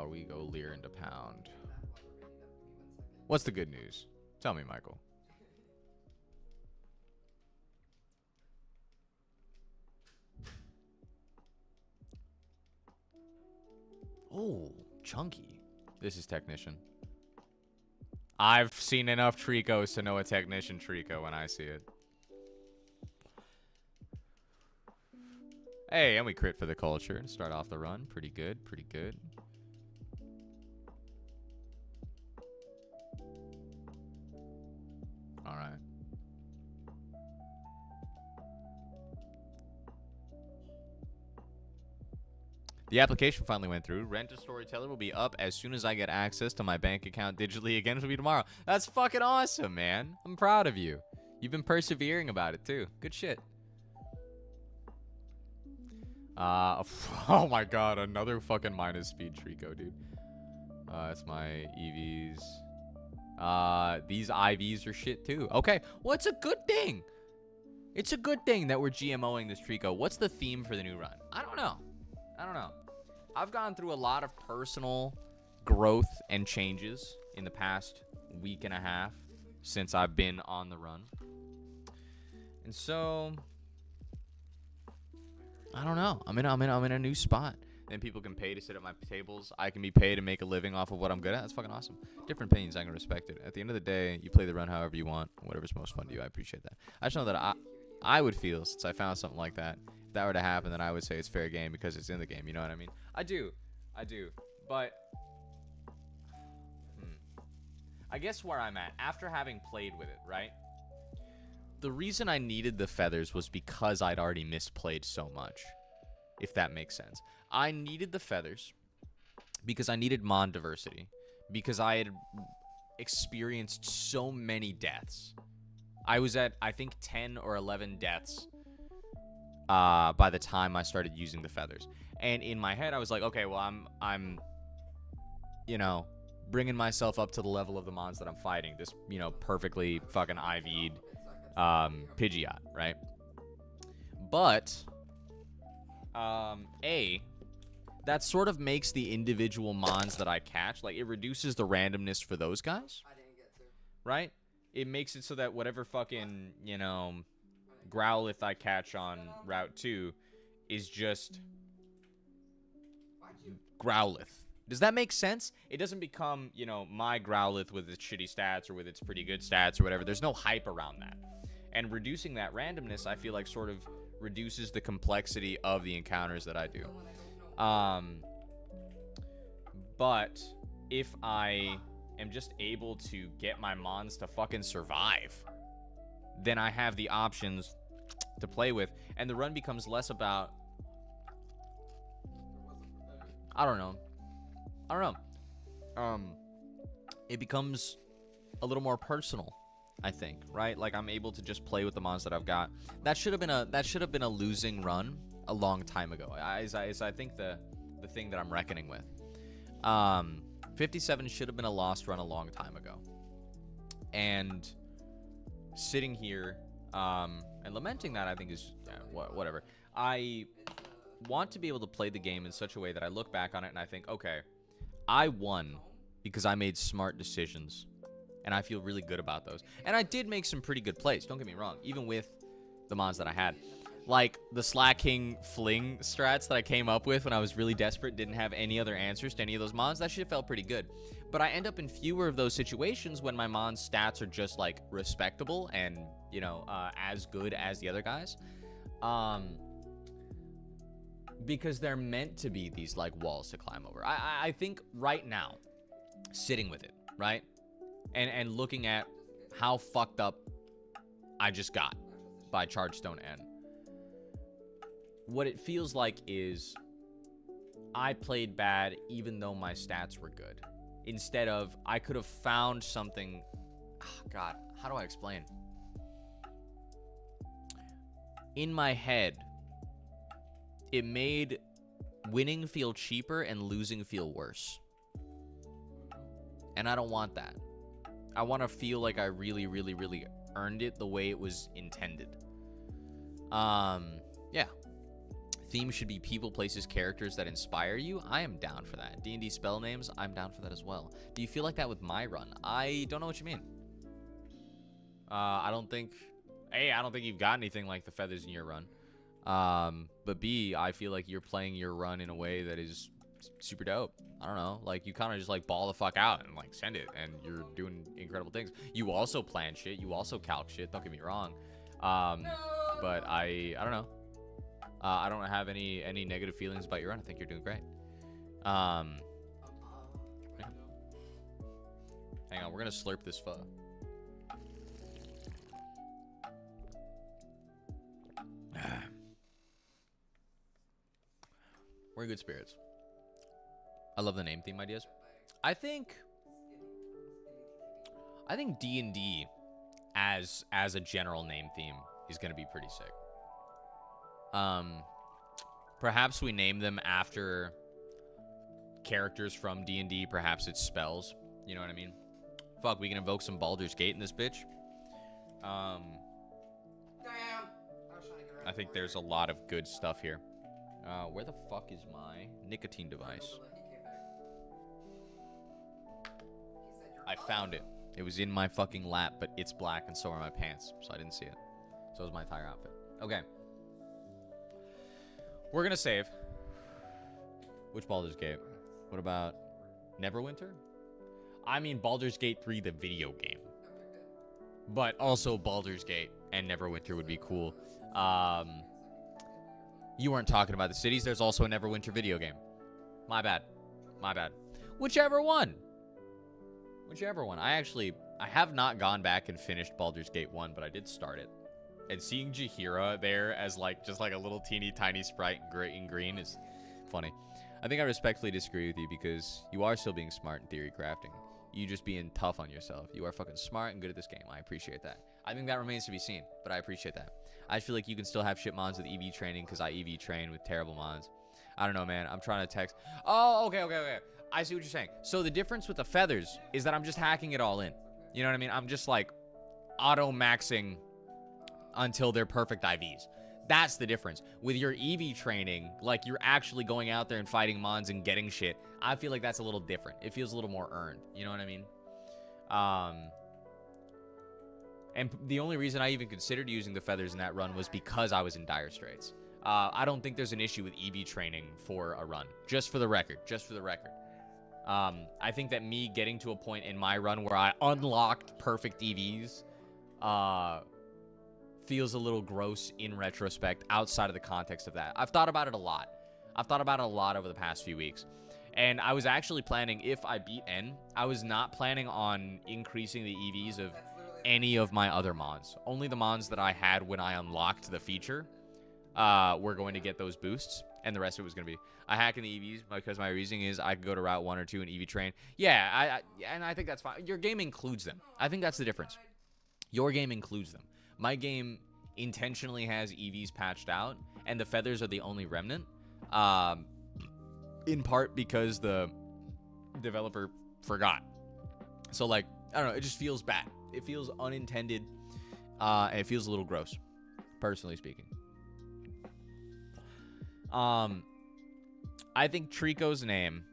We go Lear into pound. What's the good news? Tell me, Michael. Oh, chunky. This is Technician. I've seen enough Tricos to know a Technician Trico when I see it. Hey, and we crit for the culture and start off the run. Pretty good, pretty good. All right. The application finally went through. Rent a Storyteller will be up as soon as I get access to my bank account digitally again. It'll be tomorrow. That's fucking awesome, man. I'm proud of you. You've been persevering about it, too. Good shit. Oh my god, another fucking minus speed Trico, dude. That's my EVs. These IVs are shit, too. Okay, well, it's a good thing. It's a good thing that we're GMOing this Trico. What's the theme for the new run? I don't know. I've gone through a lot of personal growth and changes in the past week and a half since I've been on the run. And so, I don't know. I'm in a new spot. Then people can pay to sit at my tables. I can be paid to make a living off of what I'm good at. That's fucking awesome. Different opinions, I can respect it. At the end of the day, you play the run however you want, whatever's most fun to you. I appreciate that. I just know that I would feel, since I found something like that, if that were to happen, then I would say it's fair game because it's in the game. You know what I mean? I do. But I guess where I'm at, after having played with it, right? The reason I needed the feathers was because I'd already misplayed so much, if that makes sense. I needed the feathers because I needed mon diversity, because I had experienced so many deaths. I was at, I think, 10 or 11 deaths by the time I started using the feathers. And in my head, I was like, okay, well, I'm you know, bringing myself up to the level of the mons that I'm fighting. This, you know, perfectly fucking IV'd Pidgeot, right? But that sort of makes the individual mons that I catch, like, it reduces the randomness for those guys, right? It makes it so that whatever fucking, you know, Growlithe I catch on Route 2 is just Growlithe. Does that make sense? It doesn't become, you know, my Growlithe with its shitty stats or with its pretty good stats or whatever. There's no hype around that. And reducing that randomness, I feel like, sort of reduces the complexity of the encounters that I do. But if I am just able to get my mons to fucking survive, then I have the options to play with, and the run becomes less about, I don't know. It becomes a little more personal, I think, right? Like, I'm able to just play with the mons that I've got. That should have been a losing run a long time ago. Is I think the thing that I'm reckoning with. 57 should have been a lost run a long time ago. And sitting here and lamenting that, I think, is whatever. I want to be able to play the game in such a way that I look back on it and I think, okay, I won because I made smart decisions, and I feel really good about those. And I did make some pretty good plays, don't get me wrong, even with the mons that I had. Like the Slacking Fling strats that I came up with when I was really desperate, didn't have any other answers to any of those mons, that shit felt pretty good. But I end up in fewer of those situations when my mon's stats are just, like, respectable and, you know, as good as the other guys. Because they're meant to be these, like, walls to climb over. I think right now, sitting with it, right? And looking at how fucked up I just got by Chargestone N. What it feels like is I played bad even though my stats were good. Instead of, I could have found something. Oh, God, how do I explain? In my head, it made winning feel cheaper and losing feel worse. And I don't want that. I want to feel like I really, really, really earned it the way it was intended. Yeah. theme should be people, places, characters that inspire you, I am down for that. D&D spell names, I'm down for that as well. Do you feel like that with my run? I don't know what you mean. I don't think you've got anything like the feathers in your run. But B, I feel like you're playing your run in a way that is super dope. I don't know, like you kind of just like ball the fuck out and like send it, and you're doing incredible things. You also plan shit, you also calc shit, don't get me wrong. But I don't know. I don't have any negative feelings about your run. I think you're doing great. Yeah. Hang on, we're gonna slurp this pho. We're in good spirits. I love the name theme ideas. I think D&D as a general name theme is gonna be pretty sick. Perhaps we name them after characters from D&D. Perhaps it's spells. You know what I mean? Fuck, we can invoke some Baldur's Gate in this bitch. I think there's a lot of good stuff here. Where the fuck is my nicotine device? I found it. It was in my fucking lap, but it's black and so are my pants, so I didn't see it. So is my entire outfit. Okay. We're gonna save. Which Baldur's Gate? What about Neverwinter? I mean Baldur's Gate 3, the video game. But also Baldur's Gate and Neverwinter would be cool. You weren't talking about the cities. There's also a Neverwinter video game. My bad. My bad. Whichever one. Whichever one. I have not gone back and finished Baldur's Gate 1, but I did start it. And seeing Jaheira there as like just like a little teeny tiny sprite in green is funny. I think I respectfully disagree with you because you are still being smart in theory crafting. You just being tough on yourself. You are fucking smart and good at this game. I appreciate that. I think that remains to be seen, but I appreciate that. I feel like you can still have shit mons with EV training because I EV train with terrible mons. I don't know, man. I'm trying to text. Oh, okay. I see what you're saying. So the difference with the feathers is that I'm just hacking it all in. You know what I mean? I'm just like auto-maxing until they're perfect IVs. That's the difference. With your EV training, like you're actually going out there and fighting mons and getting shit. I feel like that's a little different. It feels a little more earned. You know what I mean? And the only reason I even considered using the feathers in that run was because I was in dire straits. I don't think there's an issue with EV training for a run. Just for the record. I think that me getting to a point in my run where I unlocked perfect EVs feels a little gross in retrospect outside of the context of that. I've thought about it a lot. Over the past few weeks. And I was actually planning, if I beat N, I was not planning on increasing the EVs of any of my other mons. Only the mons that I had when I unlocked the feature were going to get those boosts. And the rest of it was going to be I hack in the EVs because my reasoning is I could go to Route 1 or 2 and EV train. Yeah, and I think that's fine. Your game includes them. I think that's the difference. Your game includes them. My game intentionally has EVs patched out, and the feathers are the only remnant. In part because the developer forgot. So, like, I don't know. It just feels bad. It feels unintended, and it feels a little gross, personally speaking. I think Trico's name.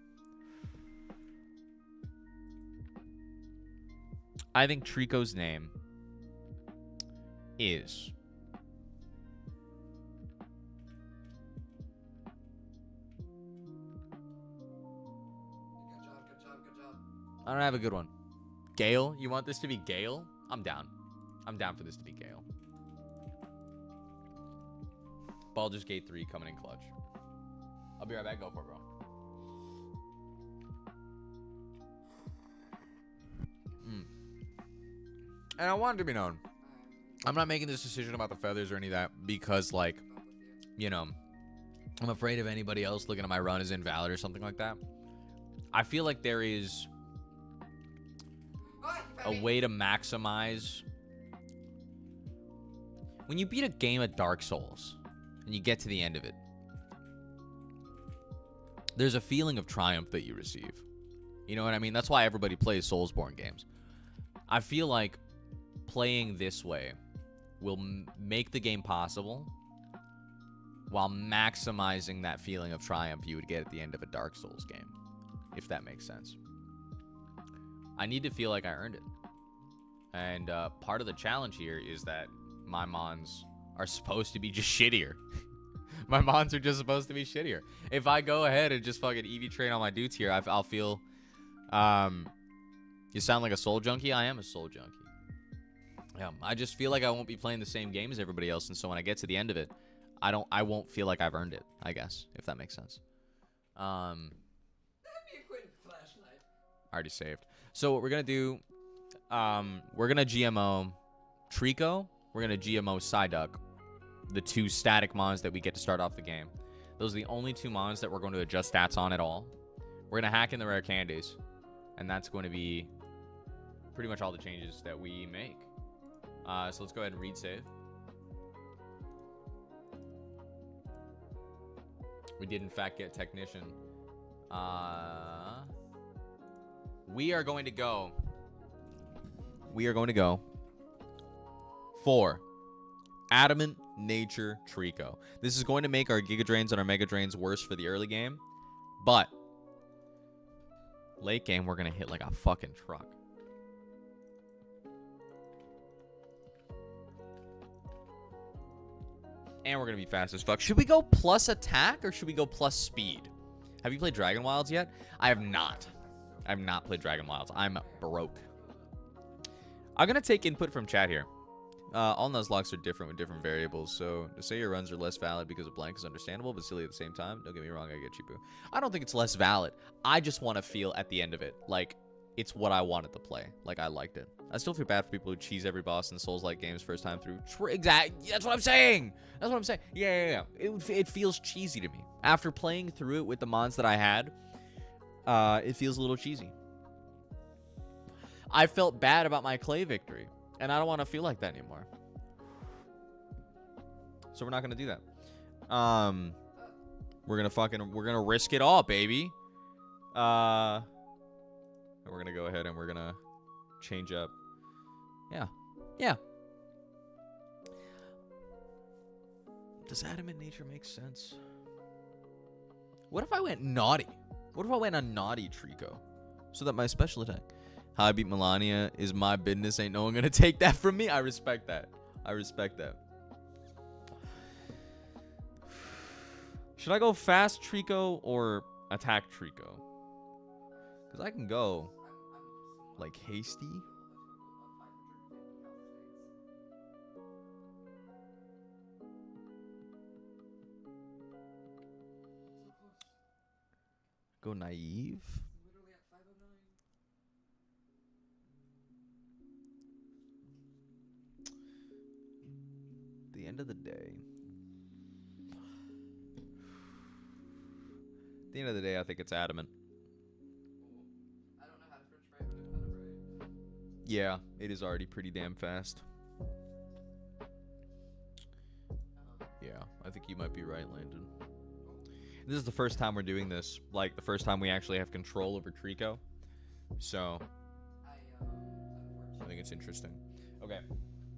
Is Good job. I don't have a good one. Gale? You want this to be Gale? I'm down. I'm down for this to be Gale. Baldur's Gate 3 coming in clutch. I'll be right back. Go for it, bro. And I want it to be known. I'm not making this decision about the feathers or any of that because, like, you know, I'm afraid of anybody else looking at my run as invalid or something like that. I feel like there is a way to maximize. When you beat a game of Dark Souls and you get to the end of it, there's a feeling of triumph that you receive. You know what I mean? That's why everybody plays Soulsborne games. I feel like playing this way will make the game possible while maximizing that feeling of triumph you would get at the end of a Dark Souls game, if that makes sense. I need to feel like I earned it. And part of the challenge here is that my mons are supposed to be just shittier. My mons are just supposed to be shittier. If I go ahead and just fucking EV train on my dudes here, I'll feel... you sound like a soul junkie? I am a soul junkie. Yeah, I just feel like I won't be playing the same game as everybody else, and so when I get to the end of it, I won't feel like I've earned it, I guess, if that makes sense. That'd be a quick flashlight. Already saved. So what we're gonna do, we're gonna GMO Trico, we're gonna GMO Psyduck, the two static mons that we get to start off the game. Those are the only two mons that we're going to adjust stats on at all. We're gonna hack in the rare candies, and that's going to be pretty much all the changes that we make. So let's go ahead and read save. We did in fact get technician. We are going to go for Adamant Nature Trico. This is going to make our Giga Drains and our Mega Drains worse for the early game, but late game we're going to hit like a fucking truck. And we're going to be fast as fuck. Should we go plus attack or should we go plus speed? Have you played Dragon Wilds yet? I have not. I have not played Dragon Wilds. I'm broke. I'm going to take input from chat here. All Nuzlocks are different with different variables, so to say your runs are less valid because of blank is understandable, but silly at the same time. Don't get me wrong, I get you, boo. I don't think it's less valid. I just want to feel at the end of it like it's what I wanted to play. Like I liked it. I still feel bad for people who cheese every boss in Souls-like games first time through. Exactly. That's what I'm saying. That's what I'm saying. Yeah. It feels cheesy to me. After playing through it with the mons that I had, it feels a little cheesy. I felt bad about my clay victory, and I don't want to feel like that anymore. So we're not going to do that. We're going to risk it all, baby. We're going to go ahead and we're going to change up. Yeah. Does Adamant Nature make sense? What if I went naughty? What if I went a naughty Trico? So that my special attack. How I beat Melania is my business. Ain't no one gonna take that from me. I respect that. Should I go fast Trico or attack Trico? Because I can go like hasty. Go naive. At the end of the day. At the end of the day, I think it's Adamant. I don't know how to French fry, but I know how to fry. Yeah, it is already pretty damn fast. Yeah, I think you might be right, Landon. This is the first time we're doing this. Like, the first time we actually have control over Trico. So, I think it's interesting. Okay.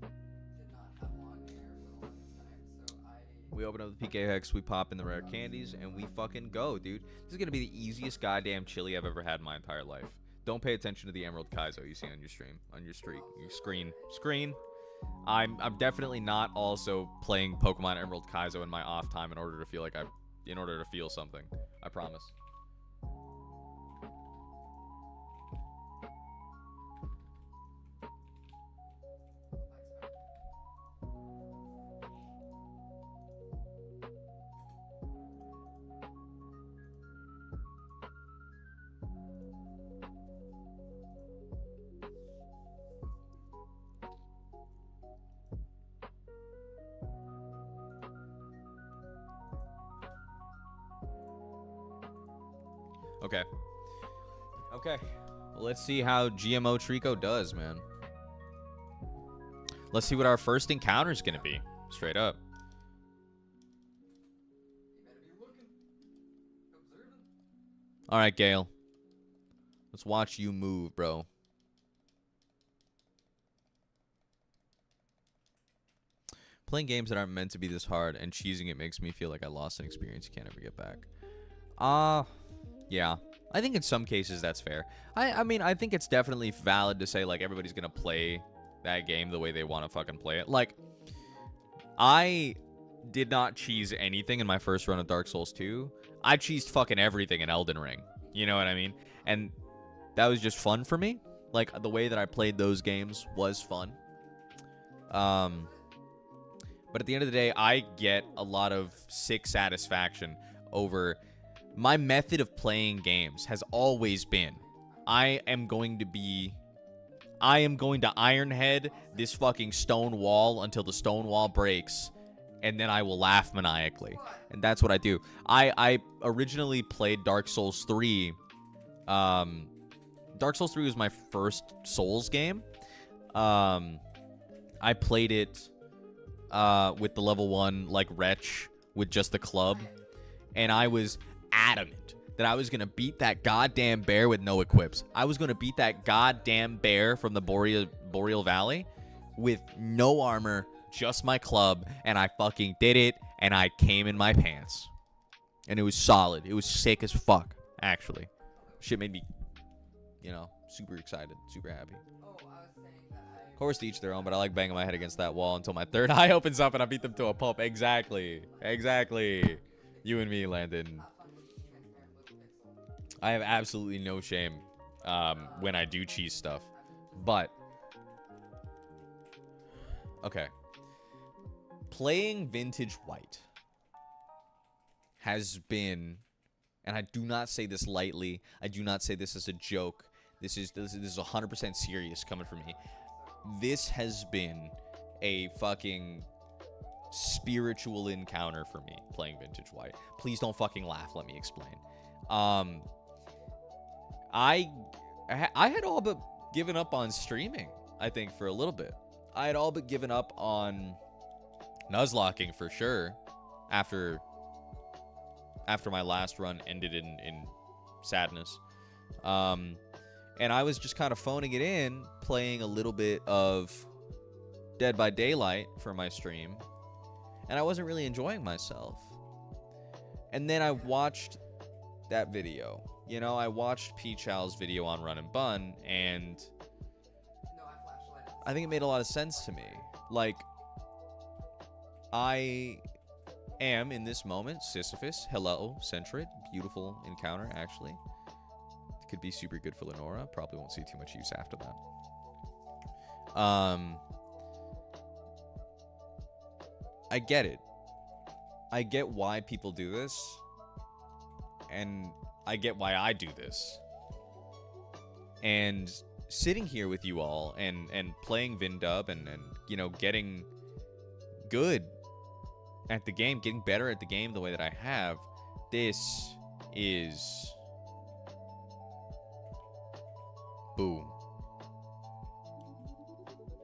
Did not have long hair for the longest time, so We open up the PK Hex, we pop in the rare candies, and we fucking go, dude. This is gonna be the easiest goddamn chili I've ever had in my entire life. Don't pay attention to the Emerald Kaizo you see on your stream, on your screen. I'm definitely not also playing Pokemon Emerald Kaizo in my off time in order to feel something. I promise. Okay. Well, let's see how GMO Trico does, man. Let's see what our first encounter is going to be. Straight up. you better be looking, observing. All right, Gale. Let's watch you move, bro. Playing games that aren't meant to be this hard and cheesing it makes me feel like I lost an experience you can't ever get back. Yeah. I think in some cases that's fair. I mean, I think it's definitely valid to say, like, everybody's gonna play that game the way they want to fucking play it. Like, I did not cheese anything in my first run of Dark Souls 2. I cheesed fucking everything in Elden Ring. You know what I mean? And that was just fun for me. Like, the way that I played those games was fun. But at the end of the day, I get a lot of sick satisfaction over... My method of playing games has always been, I am going to Ironhead this fucking stone wall until the stone wall breaks, and then I will laugh maniacally. And that's what I do. I originally played Dark Souls 3. Dark Souls 3 was my first Souls game. I played it with the level 1, like, Wretch with just the club. And I was adamant that I was going to beat that goddamn bear with no equips. I was going to beat that goddamn bear from the Boreal Valley with no armor, just my club, and I fucking did it, and I came in my pants. And it was solid. It was sick as fuck, actually. Shit made me, you know, super excited, super happy. Of course, to each their own, but I like banging my head against that wall until my third eye opens up and I beat them to a pulp. Exactly. Exactly. You and me, Landon. I have absolutely no shame when I do cheese stuff. But, okay. Playing Vintage White has been, and I do not say this lightly, I do not say this as a joke. This is 100% serious coming from me. This has been a fucking spiritual encounter for me, playing Vintage White. Please don't fucking laugh. Let me explain. I had all but given up on streaming, I think, for a little bit. I had all but given up on Nuzlocking for sure after my last run ended in sadness. And I was just kind of phoning it in, playing a little bit of Dead by Daylight for my stream. And I wasn't really enjoying myself. And then I watched that video. You know, I watched Peach Owl's video on Run and Bun, and I think it made a lot of sense to me. Like, I am, in this moment, Sisyphus. Hello, Centrid. Beautiful encounter, actually. Could be super good for Lenora. Probably won't see too much use after that. I get it. I get why people do this. And I get why I do this. And sitting here with you all and playing VinDub and you know, getting good at the game, getting better at the game the way that I have, this is... boom.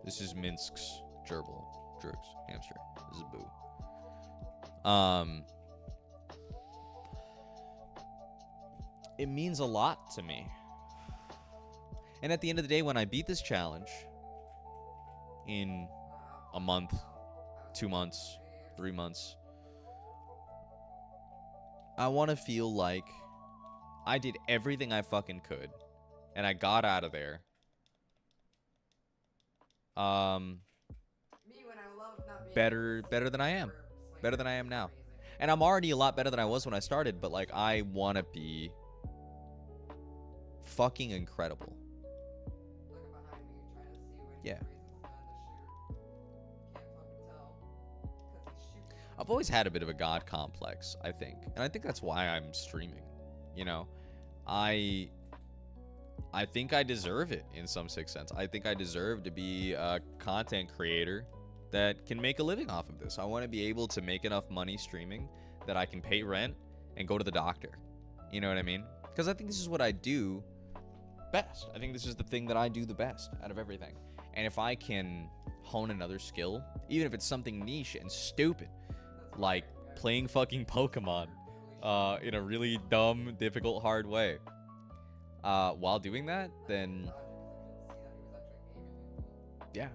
This is Minsk's gerbil. Jerks. Hamster. This is boo. It means a lot to me. And at the end of the day, when I beat this challenge in a month, 2 months, 3 months, I want to feel like I did everything I fucking could. And I got out of there. Better than I am. Better than I am now. And I'm already a lot better than I was when I started, but like, I want to be fucking incredible. Yeah. I've always had a bit of a god complex, I think. And I think that's why I'm streaming. You know, I think I deserve it in some sick sense. I think I deserve to be a content creator that can make a living off of this. I want to be able to make enough money streaming that I can pay rent and go to the doctor. You know what I mean? Because I think this is what I do best. I think this is the thing that I do the best out of everything. And if I can hone another skill, even if it's something niche and stupid, like playing fucking Pokemon in a really dumb, difficult, hard way, while doing that, then yeah,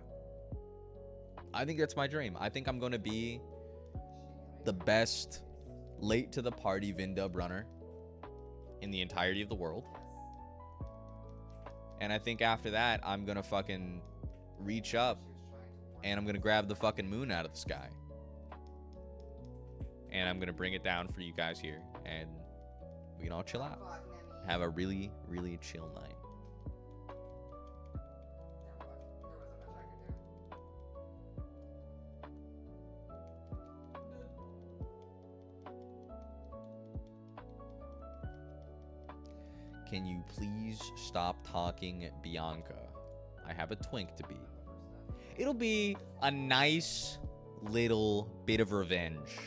I think that's my dream. I think I'm going to be the best late to the party Vindub runner in the entirety of the world. And I think after that, I'm going to fucking reach up and I'm going to grab the fucking moon out of the sky. And I'm going to bring it down for you guys here. And we can all chill out. Have a really, really chill night. Can you please stop talking, Bianca? I have a twink to be. It'll be a nice little bit of revenge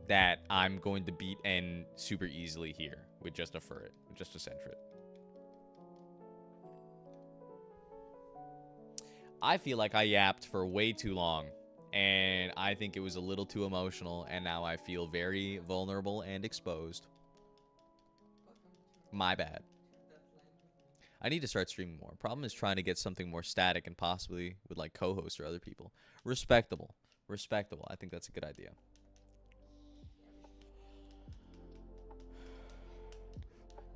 that I'm going to beat N super easily here with just a Furret, with just a Sentret. I feel like I yapped for way too long, and I think it was a little too emotional, and now I feel very vulnerable and exposed. My bad. I need to start streaming more. Problem is trying to get something more static and possibly with like co-hosts or other people. Respectable. Respectable. I think that's a good idea.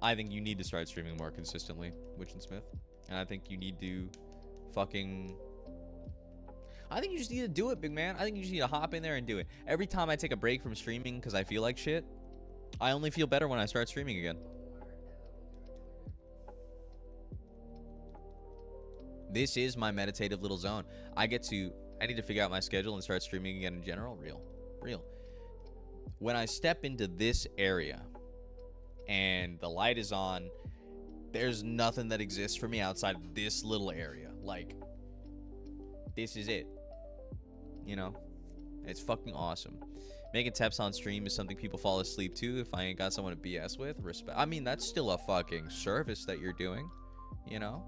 I think you need to start streaming more consistently, Witch and Smith. And I think you need to fucking... I think you just need to do it, big man. I think you just need to hop in there and do it. Every time I take a break from streaming because I feel like shit, I only feel better when I start streaming again. This is my meditative little zone. I need to figure out my schedule and start streaming again in general. Real. When I step into this area and the light is on, there's nothing that exists for me outside of this little area. Like, this is it. You know? It's fucking awesome. Making taps on stream is something people fall asleep to if I ain't got someone to BS with. Respect. I mean, that's still a fucking service that you're doing. You know?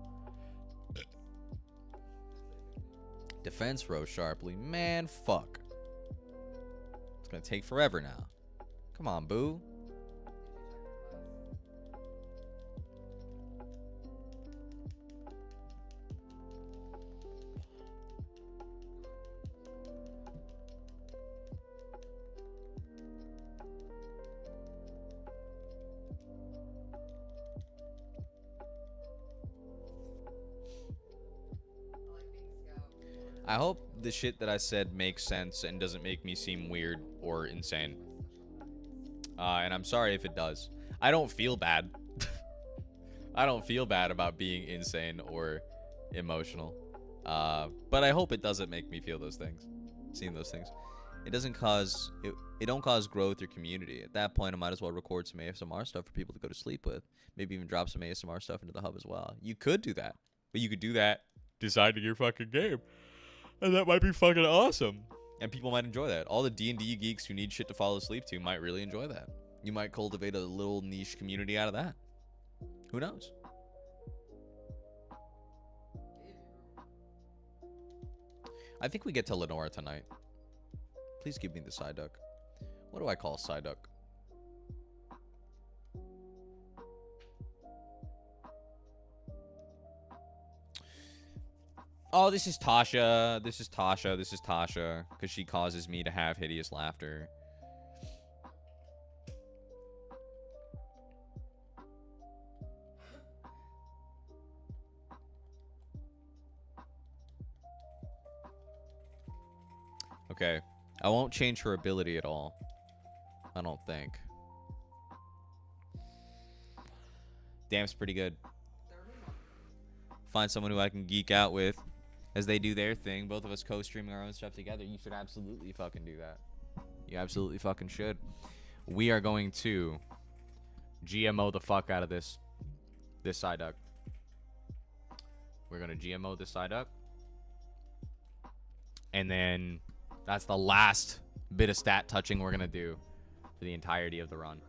Defense rose sharply. Man, fuck. It's gonna take forever now. Come on, boo. I hope the shit that I said makes sense and doesn't make me seem weird or insane. And I'm sorry if it does. I don't feel bad. I don't feel bad about being insane or emotional. But I hope it doesn't make me feel those things. Seeing those things. It doesn't cause... It don't cause growth or community. At that point, I might as well record some ASMR stuff for people to go to sleep with. Maybe even drop some ASMR stuff into the hub as well. You could do that. But you could do that deciding your fucking game. And that might be fucking awesome. And people might enjoy that. All the D&D geeks who need shit to fall asleep to might really enjoy that. You might cultivate a little niche community out of that. Who knows? I think we get to Lenora tonight. Please give me the Psyduck. What do I call Psyduck? Oh, this is Tasha. This is Tasha. This is Tasha. Because she causes me to have hideous laughter. Okay. I won't change her ability at all. I don't think. Damn's pretty good. Find someone who I can geek out with as they do their thing. Both of us co-streaming our own stuff together. You should absolutely fucking do that. You absolutely fucking should. We are going to GMO the fuck out of this Psyduck. We're going to GMO this Psyduck. And then that's the last bit of stat touching we're going to do for the entirety of the run.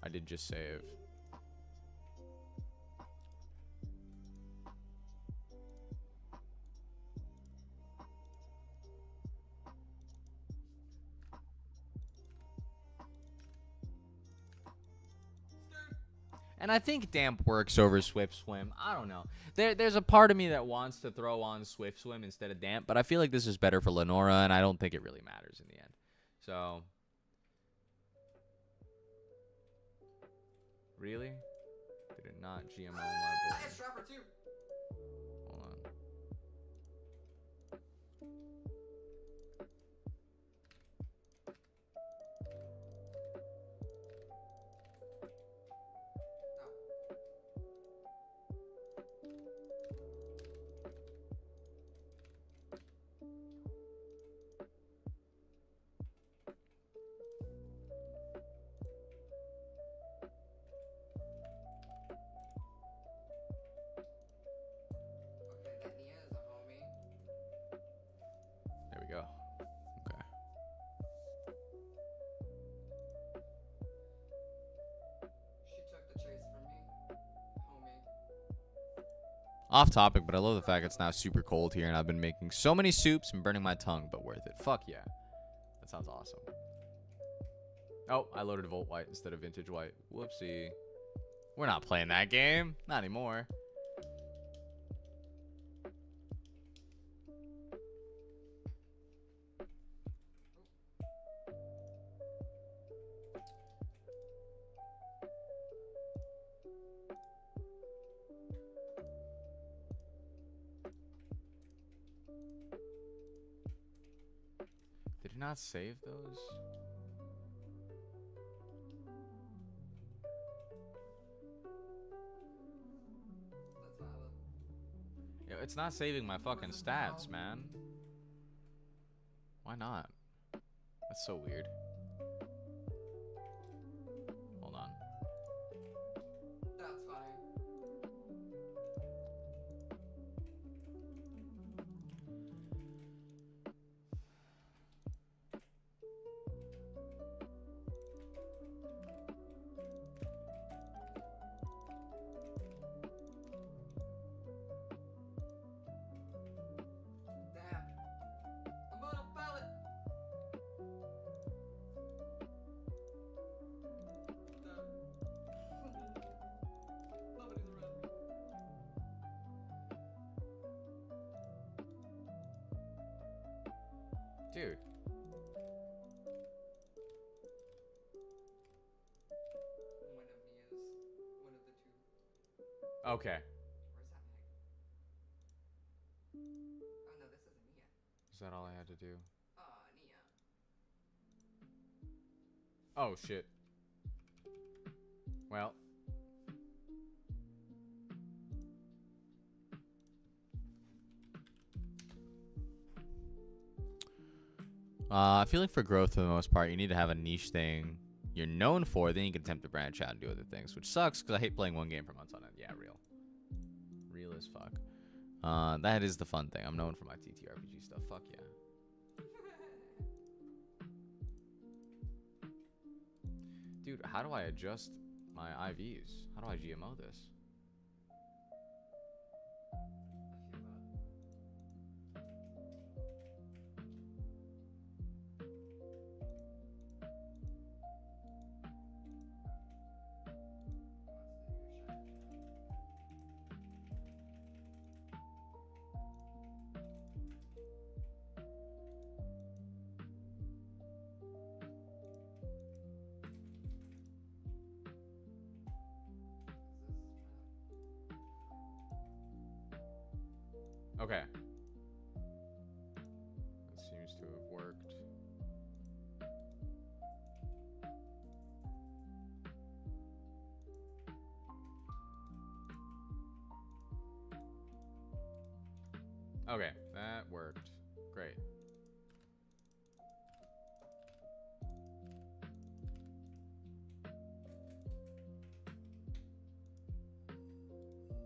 I did just save. And I think damp works over Swift Swim. I don't know. There's a part of me that wants to throw on Swift Swim instead of damp, but I feel like this is better for Lenora, and I don't think it really matters in the end. So, really? Did it not GMO my boy? It's Trapper too. Hold on. Okay, that Nia is a homie. There we go. Okay. She took the chase from me, homie. Off topic, but I love the fact it's now super cold here, and I've been making so many soups and burning my tongue, but worth it. Fuck yeah. That sounds awesome. Oh, I loaded Volt White instead of Vintage White. Whoopsie. We're not playing that game. Not anymore. Did it not save those? That's valid. Yeah, it's not saving my fucking stats, man. Why not? That's so weird. Hold on. That's funny. Damn. I'm on a pallet. Damn. Nobody's around me. Dude. One of Nia's. One of the two. Okay. Where's that mag? Oh no, this isn't Nia. Is that all I had to do? Nia. Oh, shit. Well. I feel like for growth, for the most part, you need to have a niche thing you're known for. Then you can attempt to branch out and do other things, which sucks because I hate playing one game for months on end. Yeah, real. Real as fuck. That is the fun thing. I'm known for my TTRPG stuff. Fuck yeah. Dude, how do I adjust my IVs? How do I GMO this? I feel that. Okay. That seems to have worked. Okay, that worked. Great. I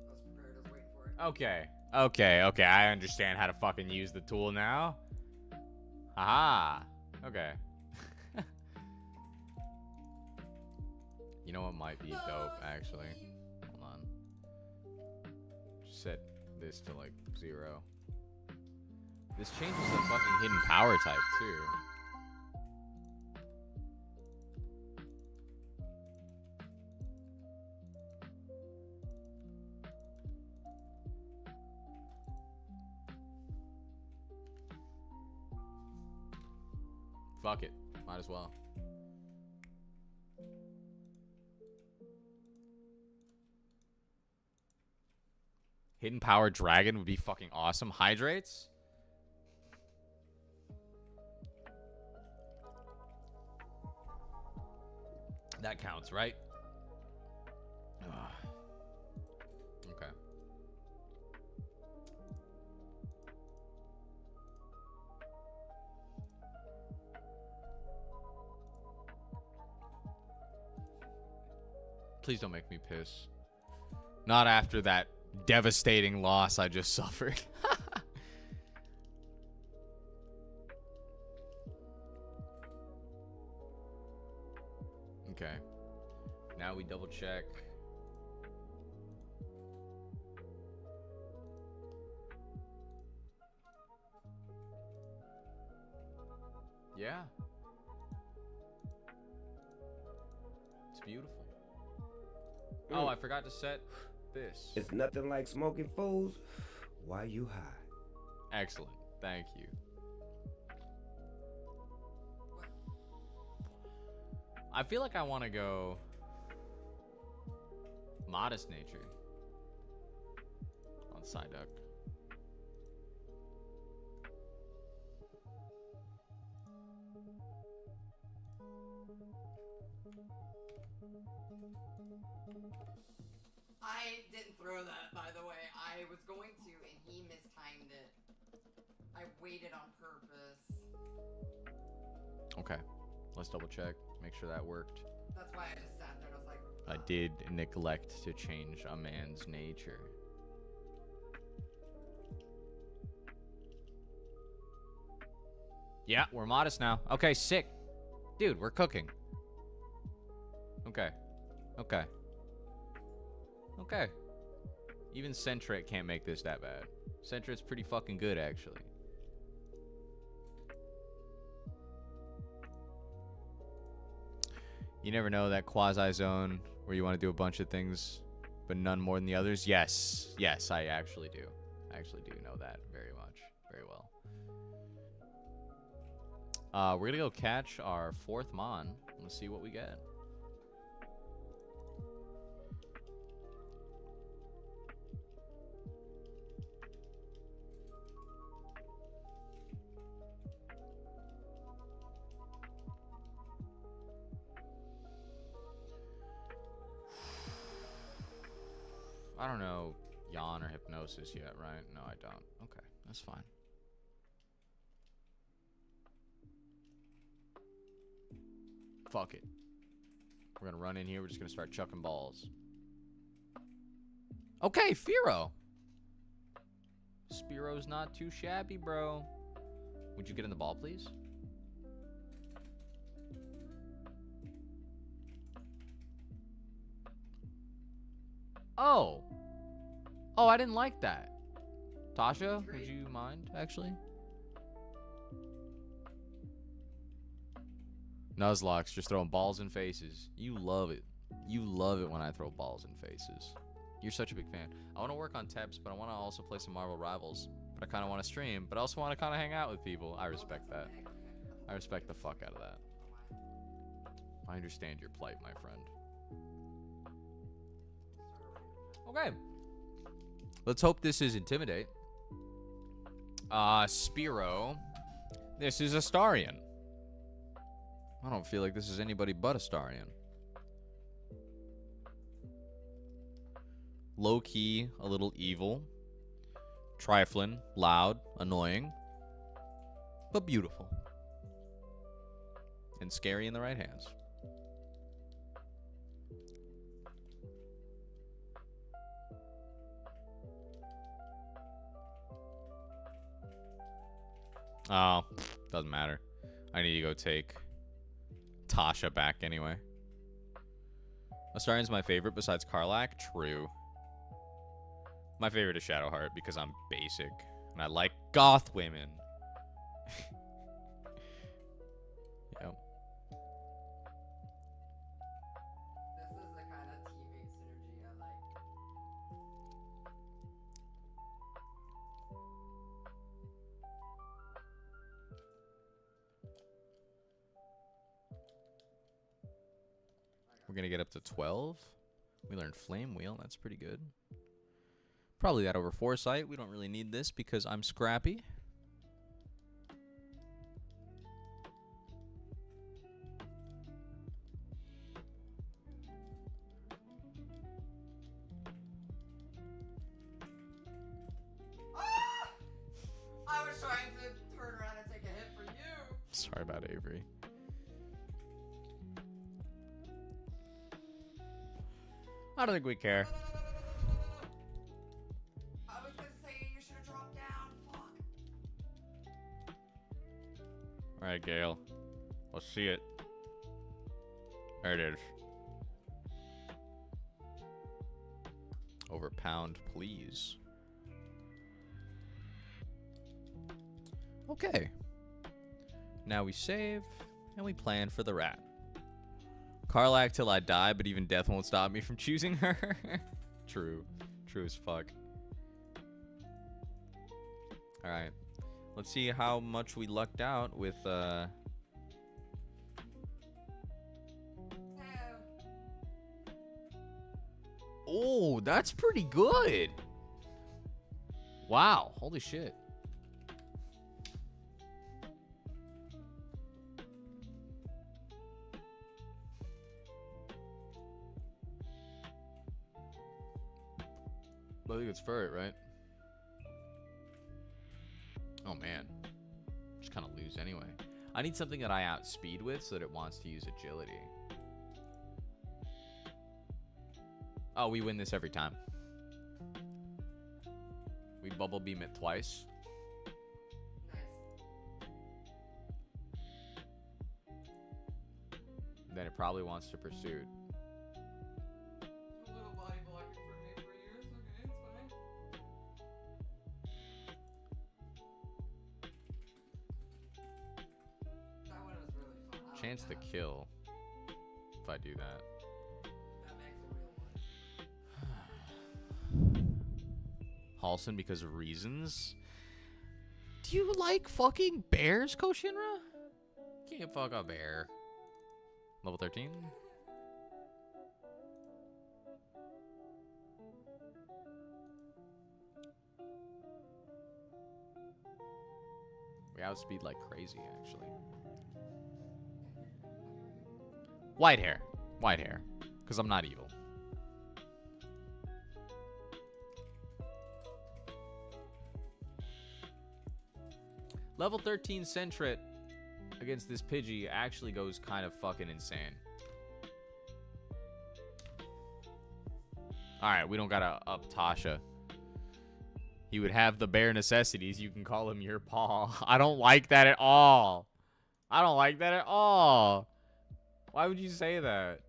was prepared. I was waiting for it. Okay. Okay. I understand how to fucking use the tool now. Haha. Okay. You know what might be dope, actually? Hold on. Just set this to, like, 0. This changes the fucking hidden power type, too. Fuck it. Might as well. Hidden Power Dragon would be fucking awesome. Hydrates? That counts, right? Ugh. Okay. Please don't make me piss. Not after that devastating loss I just suffered. Okay. Now we double check. Yeah. It's beautiful. Oh, I forgot to set this. It's nothing like smoking fools while you high. Excellent. Thank you. I feel like I want to go modest nature on Psyduck. I didn't throw that, by the way. I was going to, and he mistimed it. I waited on purpose. Okay. Let's double check. Make sure that worked. That's why I just sat there and I was like... I did neglect to change a man's nature. Yeah, we're modest now. Okay, sick. Dude, we're cooking. Okay. Okay. Okay. Even Centret can't make this that bad. Centret's pretty fucking good, actually. You never know that quasi zone where you want to do a bunch of things, but none more than the others. Yes. Yes, I actually do. I actually do know that very much. Very well. We're going to go catch our 4th Mon. Let's see what we get. I don't know yawn or hypnosis yet, right? No, I don't. Okay, that's fine. Fuck it. We're gonna run in here. We're just gonna start chucking balls. Okay, Firo. Spiro's not too shabby, bro. Would you get in the ball, please? Oh. Oh, I didn't like that. Tasha, would you mind, actually? Nuzlocke's just throwing balls in faces. You love it. You love it when I throw balls in faces. You're such a big fan. I want to work on Teps, but I want to also play some Marvel Rivals. But I kind of want to stream, but I also want to kind of hang out with people. I respect that. I respect the fuck out of that. I understand your plight, my friend. Okay. Let's hope this is Intimidate. Spiro. This is Astarion. I don't feel like this is anybody but Astarion. Low-key, a little evil. Trifling, loud, annoying. But beautiful. And scary in the right hands. Oh, doesn't matter. I need to go take Tasha back anyway. Astarion's my favorite besides Karlach. True. My favorite is Shadowheart because I'm basic. And I like goth women. Yep. This is the kind of teammate synergy I like. going to get up to 12. We learned Flame Wheel. That's pretty good. Probably that over Foresight. We don't really need this because I'm scrappy. I was trying to turn around and take a hit for you. Sorry about Avery. I don't think we care. I was gonna say you should have dropped down. Fuck. All right, Gale. Let's see it. There it is. Over pound, please. Okay. Now we save, and we plan for the rat. Karlak till I die, but even death won't stop me from choosing her. True. True as fuck. Alright. Let's see how much we lucked out with, Oh, that's pretty good. Wow. Holy shit. I think it's Ferret, right? Oh, man. Just kind of lose anyway. I need something that I outspeed with so that it wants to use agility. Oh, we win this every time. We bubble beam it twice. Nice. Then it probably wants to pursue. A little body blocking for me for years. Okay, it's fine. That one was really fun. I like Chance to that. kill. If I do that. That makes a real one. Halson because of reasons. Do you like fucking bears, Koshinra? Can't fuck a bear. Level 13? We outspeed like crazy, actually. White hair. White hair. Because I'm not evil. Level 13 Sentret against this Pidgey actually goes kind of fucking insane. Alright, we don't gotta up Tasha. He would have the bare necessities. You can call him your paw. I don't like that at all. I don't like that at all. Why would you say that?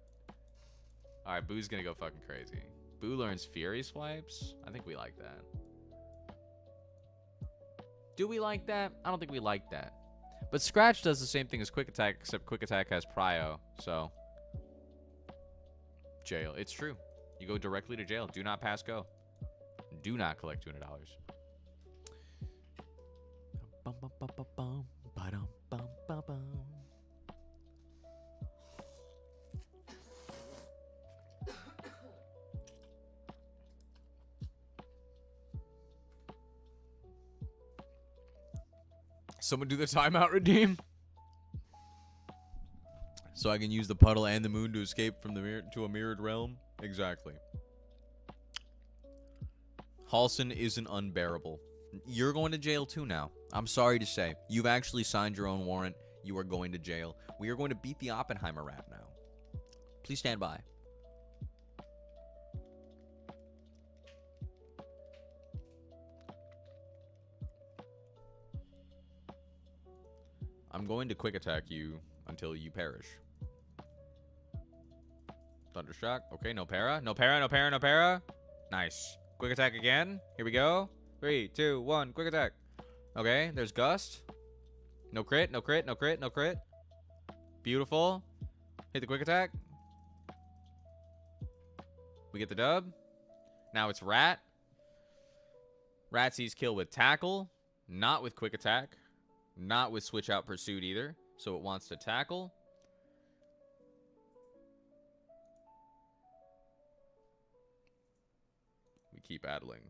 Alright, Boo's gonna go fucking crazy. Boo learns Fury Swipes. I think we like that. Do we like that? I don't think we like that. But Scratch does the same thing as Quick Attack, except Quick Attack has Prio, so... Jail. It's true. You go directly to jail. Do not pass go. Do not collect $200. Bum, bum, bum, bum, bum, ba-dum, bum, bum, bum. Someone do the timeout redeem. So I can use the puddle and the moon to escape from the mirror to a mirrored realm? Exactly. Halson isn't unbearable. You're going to jail too now. I'm sorry to say. You've actually signed your own warrant. You are going to jail. We are going to beat the Oppenheimer rat now. Please stand by. I'm going to quick attack you until you perish. Thundershock. Okay, no para. No para, no para, no para. Nice. Quick attack again. Here we go. 3, 2, 1. Quick attack. Okay, there's Gust. No crit, no crit, no crit, no crit. Beautiful. Hit the quick attack. We get the dub. Now it's Rat. Rat sees kill with tackle. Not with quick attack. Not with switch out pursuit either. So it wants to tackle. We keep battling.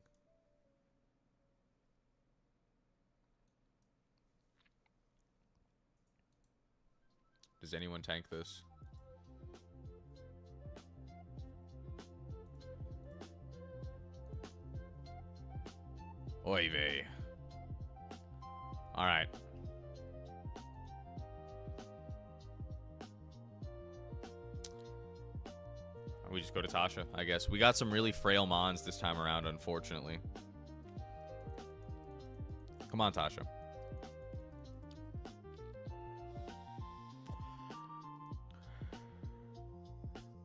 Does anyone tank this? Oy vey. Alright. We just go to Tasha, I guess. We got some really frail mons this time around, unfortunately. Come on, Tasha.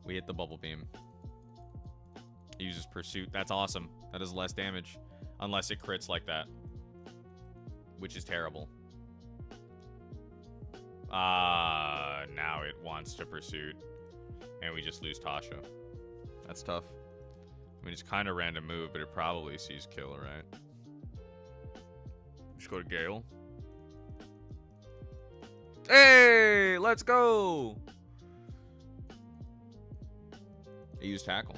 We hit the bubble beam. He uses pursuit. That's awesome. That does less damage. Unless it crits like that. Which is terrible. Now it wants to pursuit. And we just lose Tasha. That's tough. I mean, it's kind of random move, but it probably sees kill, right? Just go to Gale. Hey, let's go! He used tackle.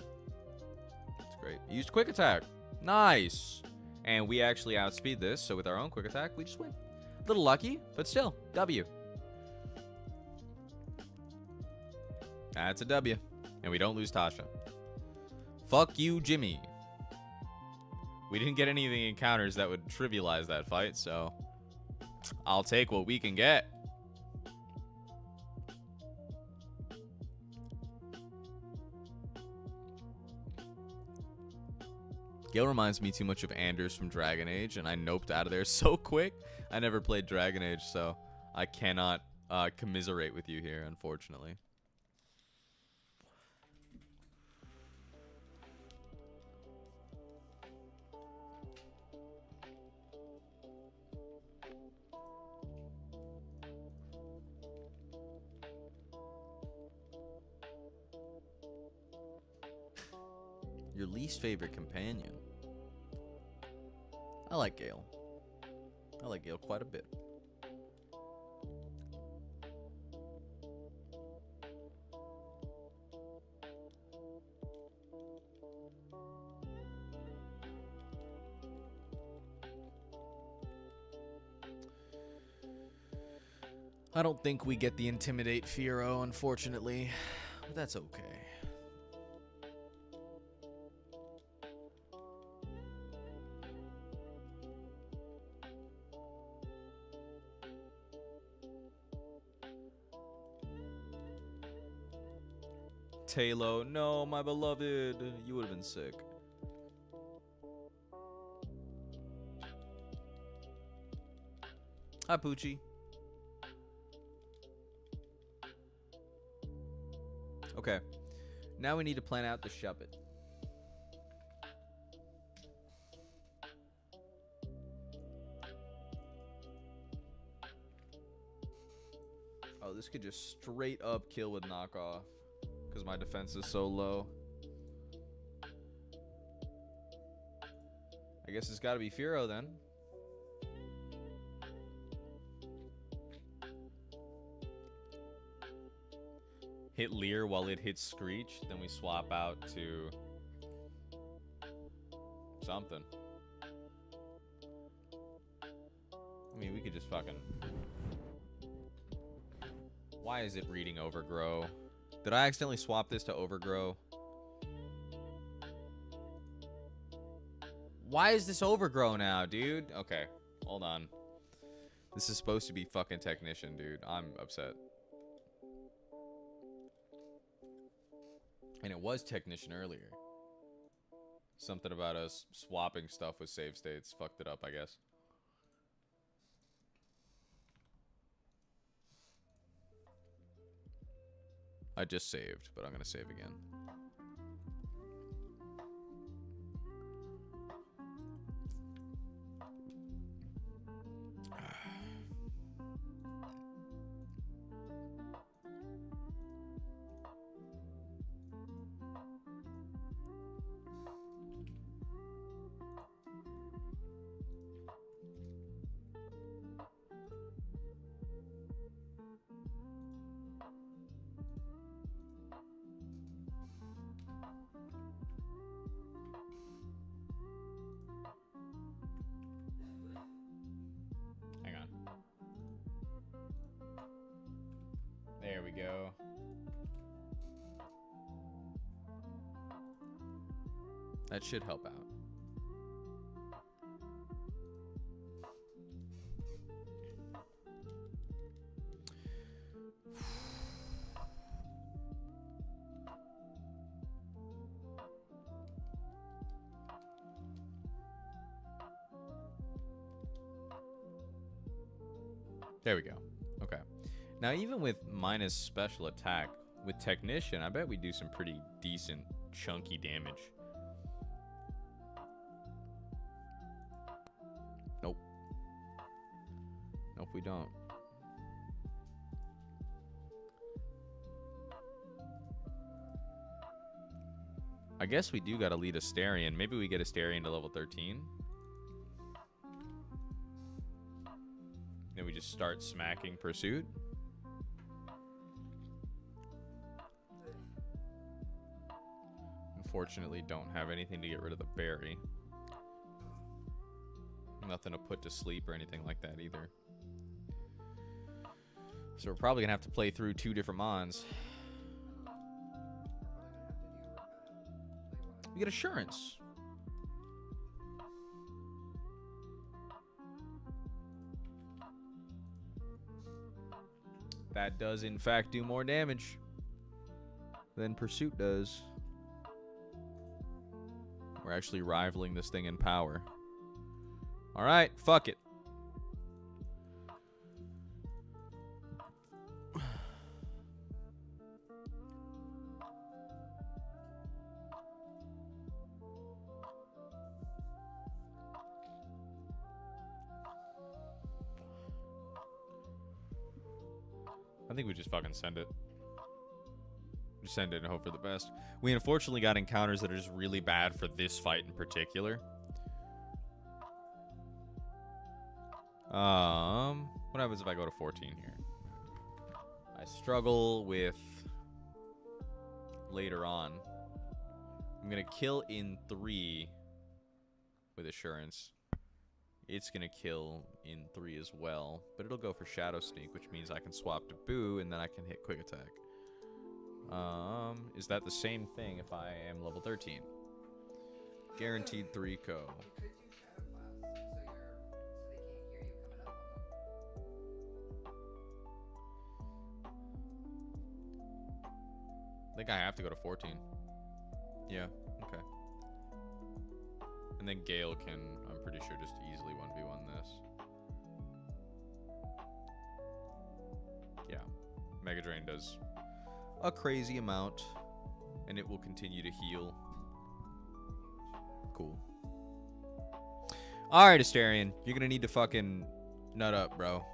That's great. He used quick attack. Nice. And we actually outspeed this, so with our own quick attack, we just win. A little lucky, but still, W. That's a W. And we don't lose Tasha. Fuck you, Jimmy. We didn't get any of the encounters that would trivialize that fight, so I'll take what we can get. Gale reminds me too much of Anders from Dragon Age, and I noped out of there so quick. I never played Dragon Age, so I cannot commiserate with you here, unfortunately. Your least favorite companion? I like Gale. I like Gale quite a bit. I don't think we get the Intimidate Firo, unfortunately. But that's okay. Talo, no, my beloved. You would have been sick. Hi, Poochie. Okay. Now we need to plan out the shove it. Oh, this could just straight up kill with knockoff. Because my defense is so low. I guess it's got to be Firo then. Hit Leer while it hits Screech. Then we swap out to something. I mean, we could just fucking... Why is it reading Overgrow? Did I accidentally swap this to Overgrow? Why is this Overgrow now, dude? Okay, hold on. This is supposed to be fucking Technician, dude. I'm upset. And it was Technician earlier. Something about us swapping stuff with save states fucked it up, I guess. I just saved, but I'm gonna save again. go. That should help out. There we go. Okay. Now, even with minus special attack, with Technician, I bet we do some pretty decent, chunky damage. Nope. Nope, we don't. I guess we do gotta lead Asterion. Maybe we get Asterion to level 13. Then we just start smacking Pursuit. Unfortunately, don't have anything to get rid of the berry. Nothing to put to sleep or anything like that either. So we're probably gonna have to play through 2 different Mons. We get Assurance. That does, in fact, do more damage than Pursuit does. We're actually rivaling this thing in power. All right, fuck it. I think we just fucking send it. Just send it and hope for the best. We unfortunately got encounters that are just really bad for this fight in particular. What happens if I go to 14 here? I struggle with later on. I'm gonna kill in 3 with Assurance. It's gonna kill in 3 as well, but it'll go for Shadow Sneak, which means I can swap to Boo and then I can hit Quick Attack. Is that the same thing if I am level 13? Guaranteed 3 co. You could do Shadow Blast, so they can't hear you coming up on them. I think I have to go to 14. Yeah, okay. And then Gale can, I'm pretty sure, just easily 1v1 this. Yeah. Mega Drain does a crazy amount, and it will continue to heal. Cool. Alright, Asterion. You're gonna need to fucking nut up, bro.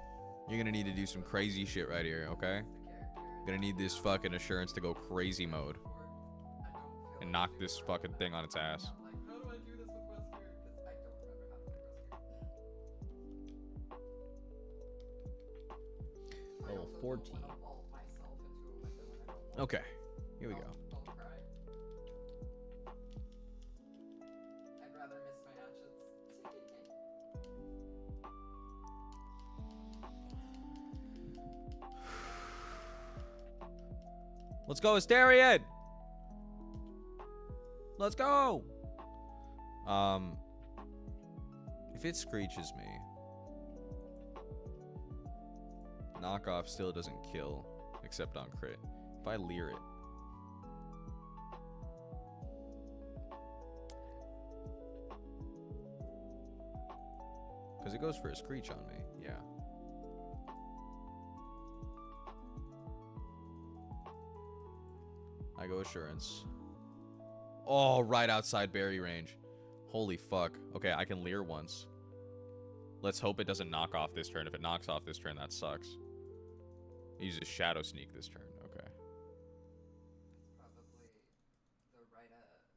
You're gonna need to do some crazy shit right here, okay? Gonna need this fucking Assurance to go crazy mode and knock this fucking thing on its ass. Like, how do I do this with Wesker? Because I don't remember how to play Wesker. Level 14. Okay, here we go. Don't cry. I'd rather miss my actions. Let's go, Asterion! Let's go! If it screeches me, knockoff still doesn't kill, except on crit. If I leer it, because it goes for a screech on me, yeah. I go Assurance. Oh, right outside berry range. Holy fuck. Okay, I can leer once. Let's hope it doesn't knock off this turn. If it knocks off this turn, that sucks. It uses Shadow Sneak this turn. Okay. Probably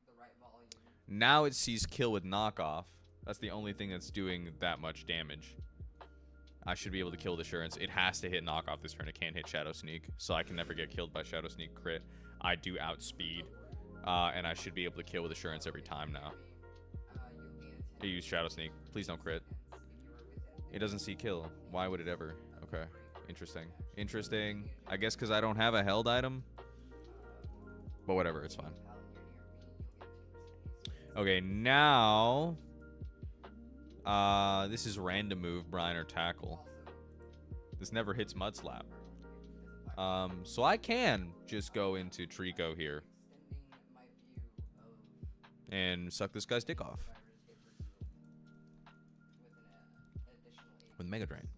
the right volume. Now it sees kill with knockoff. That's the only thing that's doing that much damage. I should be able to kill with Assurance. It has to hit knockoff this turn. It can't hit Shadow Sneak, so I can never get killed by Shadow Sneak crit. I do outspeed, and I should be able to kill with Assurance every time now. I use Shadow Sneak. Please don't crit. It doesn't see kill. Why would it ever? Okay. Interesting. Interesting. I guess because I don't have a held item. But whatever, it's fine. Okay, now... this is random move, Brian, or tackle. This never hits Mudslap. So I can just go into Trico here. And suck this guy's dick off. With Mega Drain.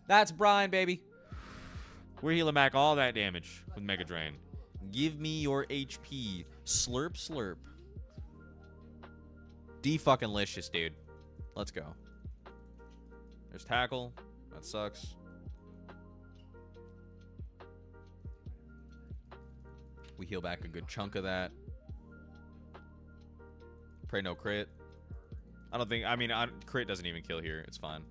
That's Brian, baby. We're healing back all that damage with Mega Drain. Give me your HP. Slurp, slurp. D-fucking-licious, dude. Let's go. There's tackle. That sucks. We heal back a good chunk of that. Pray no crit. I don't think... I mean, crit doesn't even kill here. It's fine.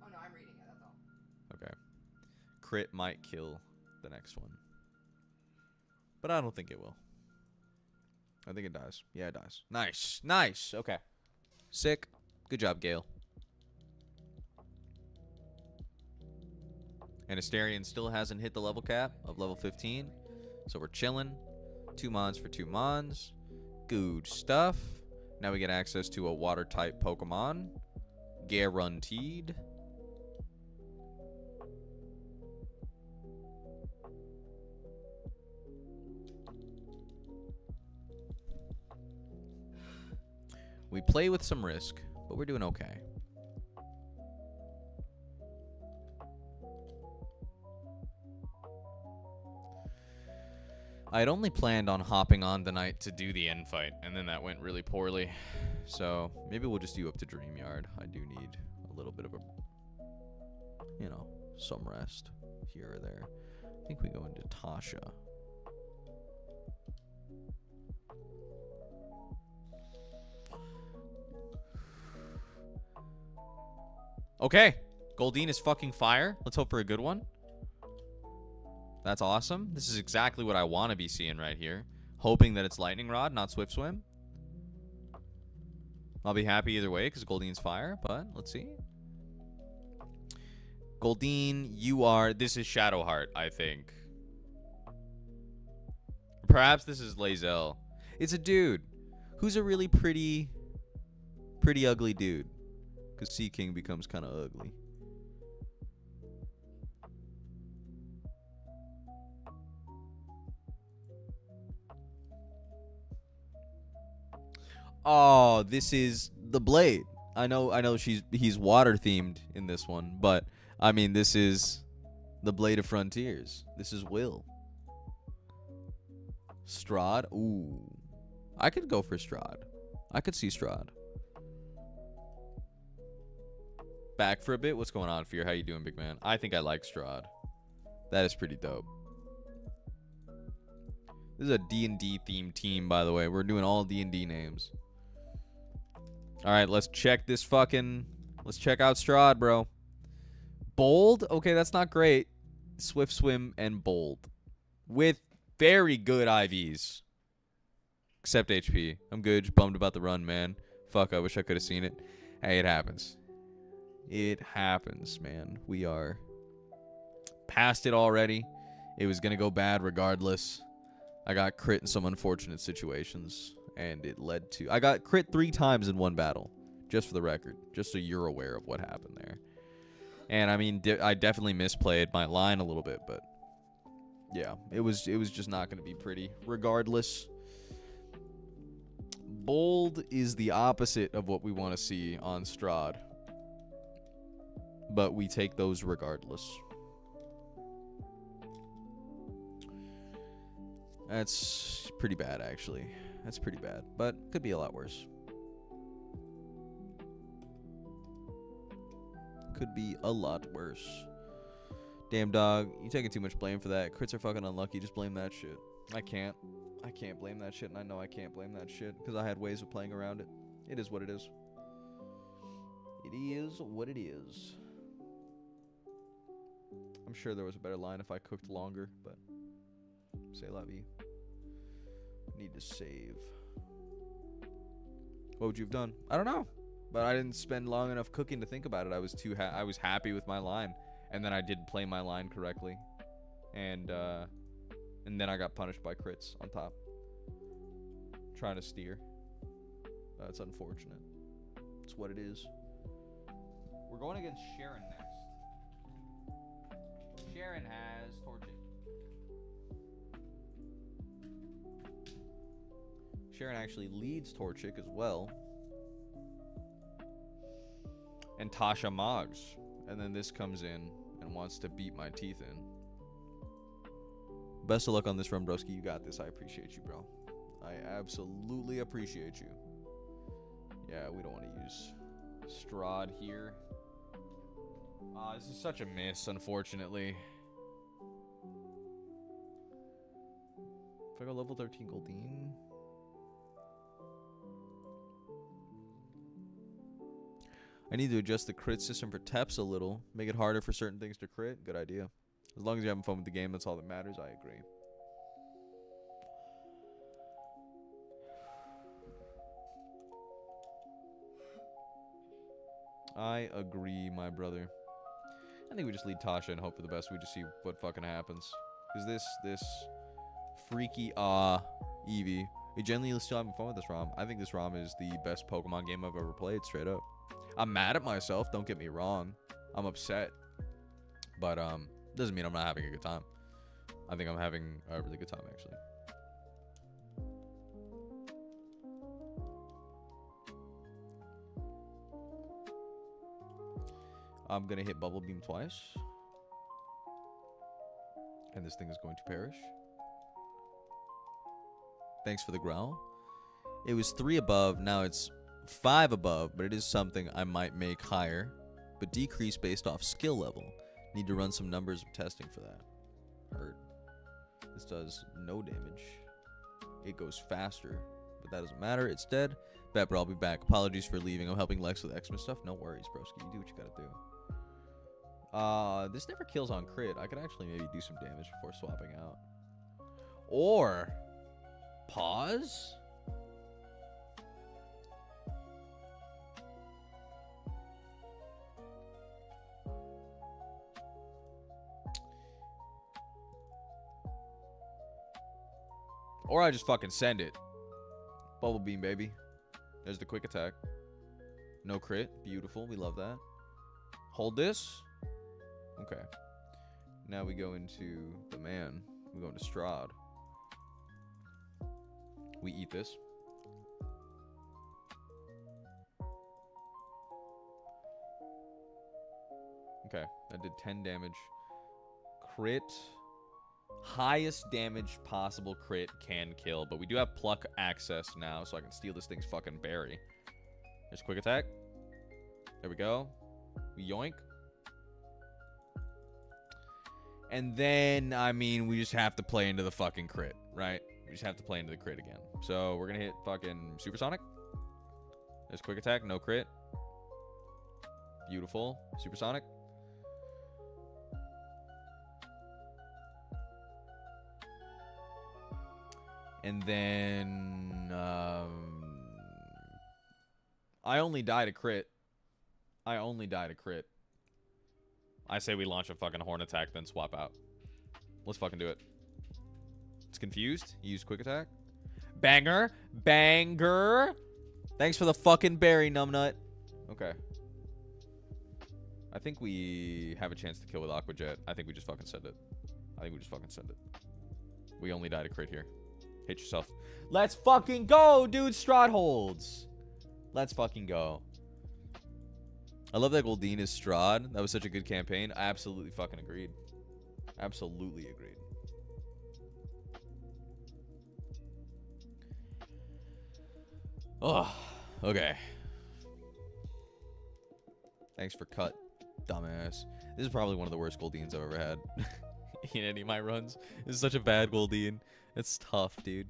Oh, no, I'm reading it. That's all. Okay. Crit might kill the next one. But I don't think it will. I think it dies. Yeah, it dies. Nice. Nice. Okay. Sick. Good job, Gale. And Asterion still hasn't hit the level cap of level 15. So we're chilling. 2 mons for 2 mons. Good stuff. Now we get access to a water type Pokemon. Guaranteed. We play with some risk, but we're doing okay. I had only planned on hopping on tonight to do the end fight, and then that went really poorly. So maybe we'll just do up to Dreamyard. I do need a little bit of a, you know, some rest here or there. I think we go into Tasha. Okay, Goldeen is fucking fire. Let's hope for a good one. That's awesome. This is exactly what I want to be seeing right here. Hoping that it's Lightning Rod, not Swift Swim. I'll be happy either way because Goldeen's fire, but let's see. Goldeen, you are... This is Shadowheart, I think. Perhaps this is Lae'zel. It's a dude who's a really pretty ugly dude. Because Sea King becomes kind of ugly. Oh, this is the Blade. I know he's water themed in this one, but I mean this is the Blade of Frontiers. This is Will. Strahd. Ooh. I could go for Strahd. I could see Strahd. Back for a bit. What's going on, Fear? How you doing, big man? I think I like Strahd. That is pretty dope. This is a D&D themed team, by the way. We're doing all D&D names. All right, let's check this fucking... Let's check out Strahd, bro. Bold? Okay, that's not great. Swift Swim and Bold. With very good IVs. Except HP. I'm good. Just bummed about the run, man. Fuck, I wish I could have seen it. Hey, it happens. It happens, man. We are past it already. It was going to go bad regardless. I got crit in some unfortunate situations, and it led to... I got crit 3 times in one battle, just for the record, just so you're aware of what happened there. And, I mean, I definitely misplayed my line a little bit, but... yeah, it was just not going to be pretty. Regardless, Bold is the opposite of what we want to see on Strahd. But we take those regardless. That's pretty bad, actually. That's pretty bad. But could be a lot worse. Could be a lot worse. Damn, dog. You taking too much blame for that. Crits are fucking unlucky. Just blame that shit. I can't. I can't blame that shit, and I know I can't blame that shit because I had ways of playing around it. It is what it is. It is what it is. I'm sure there was a better line if I cooked longer, but c'est la vie. Need to save. What would you have done? I don't know. But I didn't spend long enough cooking to think about it. I was I was happy with my line, and then I didn't play my line correctly, and then I got punished by crits on top. Trying to steer. That's unfortunate. It's what it is. We're going against Sharon next. Sharon has Torchic. Sharon actually leads Torchic as well. And Tasha Moggs. And then this comes in and wants to beat my teeth in. Best of luck on this run, broski. You got this. I appreciate you, bro. I absolutely appreciate you. Yeah, we don't want to use Strahd here. This is such a miss, unfortunately. If I go level 13 Goldeen. I need to adjust the crit system for Teps a little. Make it harder for certain things to crit. Good idea. As long as you're having fun with the game, that's all that matters. I agree. I agree, my brother. I think we just lead Tasha and hope for the best. We just see what fucking happens. Because this freaky Eevee, we generally still having fun with this ROM. I think this ROM is the best Pokemon game I've ever played, straight up. I'm mad at myself, don't get me wrong. I'm upset. But doesn't mean I'm not having a good time. I think I'm having a really good time, actually. I'm going to hit Bubble Beam twice. And this thing is going to perish. Thanks for the growl. It was 3 above. Now it's 5 above. But it is something I might make higher. But decrease based off skill level. Need to run some numbers of testing for that. Hurt. This does no damage. It goes faster. But that doesn't matter. It's dead. Vapor, I'll be back. Apologies for leaving. I'm helping Lex with Xmas stuff. No worries, broski. You do what you gotta do. This never kills on crit. I could actually maybe do some damage before swapping out. Or pause? Or I just fucking send it. Bubble Beam, baby. There's the quick attack. No crit. Beautiful. We love that. Hold this. Okay. Now we go into the man. We go into Strahd. We eat this. Okay. That did 10 damage. Crit. Highest damage possible crit can kill. But we do have pluck access now, so I can steal this thing's fucking berry. There's quick attack. There we go. We yoink. And then, I mean, we just have to play into the fucking crit, right? We just have to play into the crit again. So we're going to hit fucking Supersonic. There's quick attack, no crit. Beautiful. Supersonic. And then, I only die to crit. I only die to crit. I say we launch a fucking horn attack, then swap out. Let's fucking do it. It's confused. Use quick attack. Banger. Banger. Thanks for the fucking berry, numbnut. Okay. I think we have a chance to kill with Aqua Jet. I think we just fucking send it. I think we just fucking send it. We only die to crit here. Hit yourself. Let's fucking go, dude. Strahd holds. Let's fucking go. I love that Goldeen is Strahd. That was such a good campaign. I absolutely fucking agreed. Absolutely agreed. Oh, okay. Thanks for cut, dumbass. This is probably one of the worst Goldeens I've ever had in any of my runs. This is such a bad Goldeen. It's tough, dude.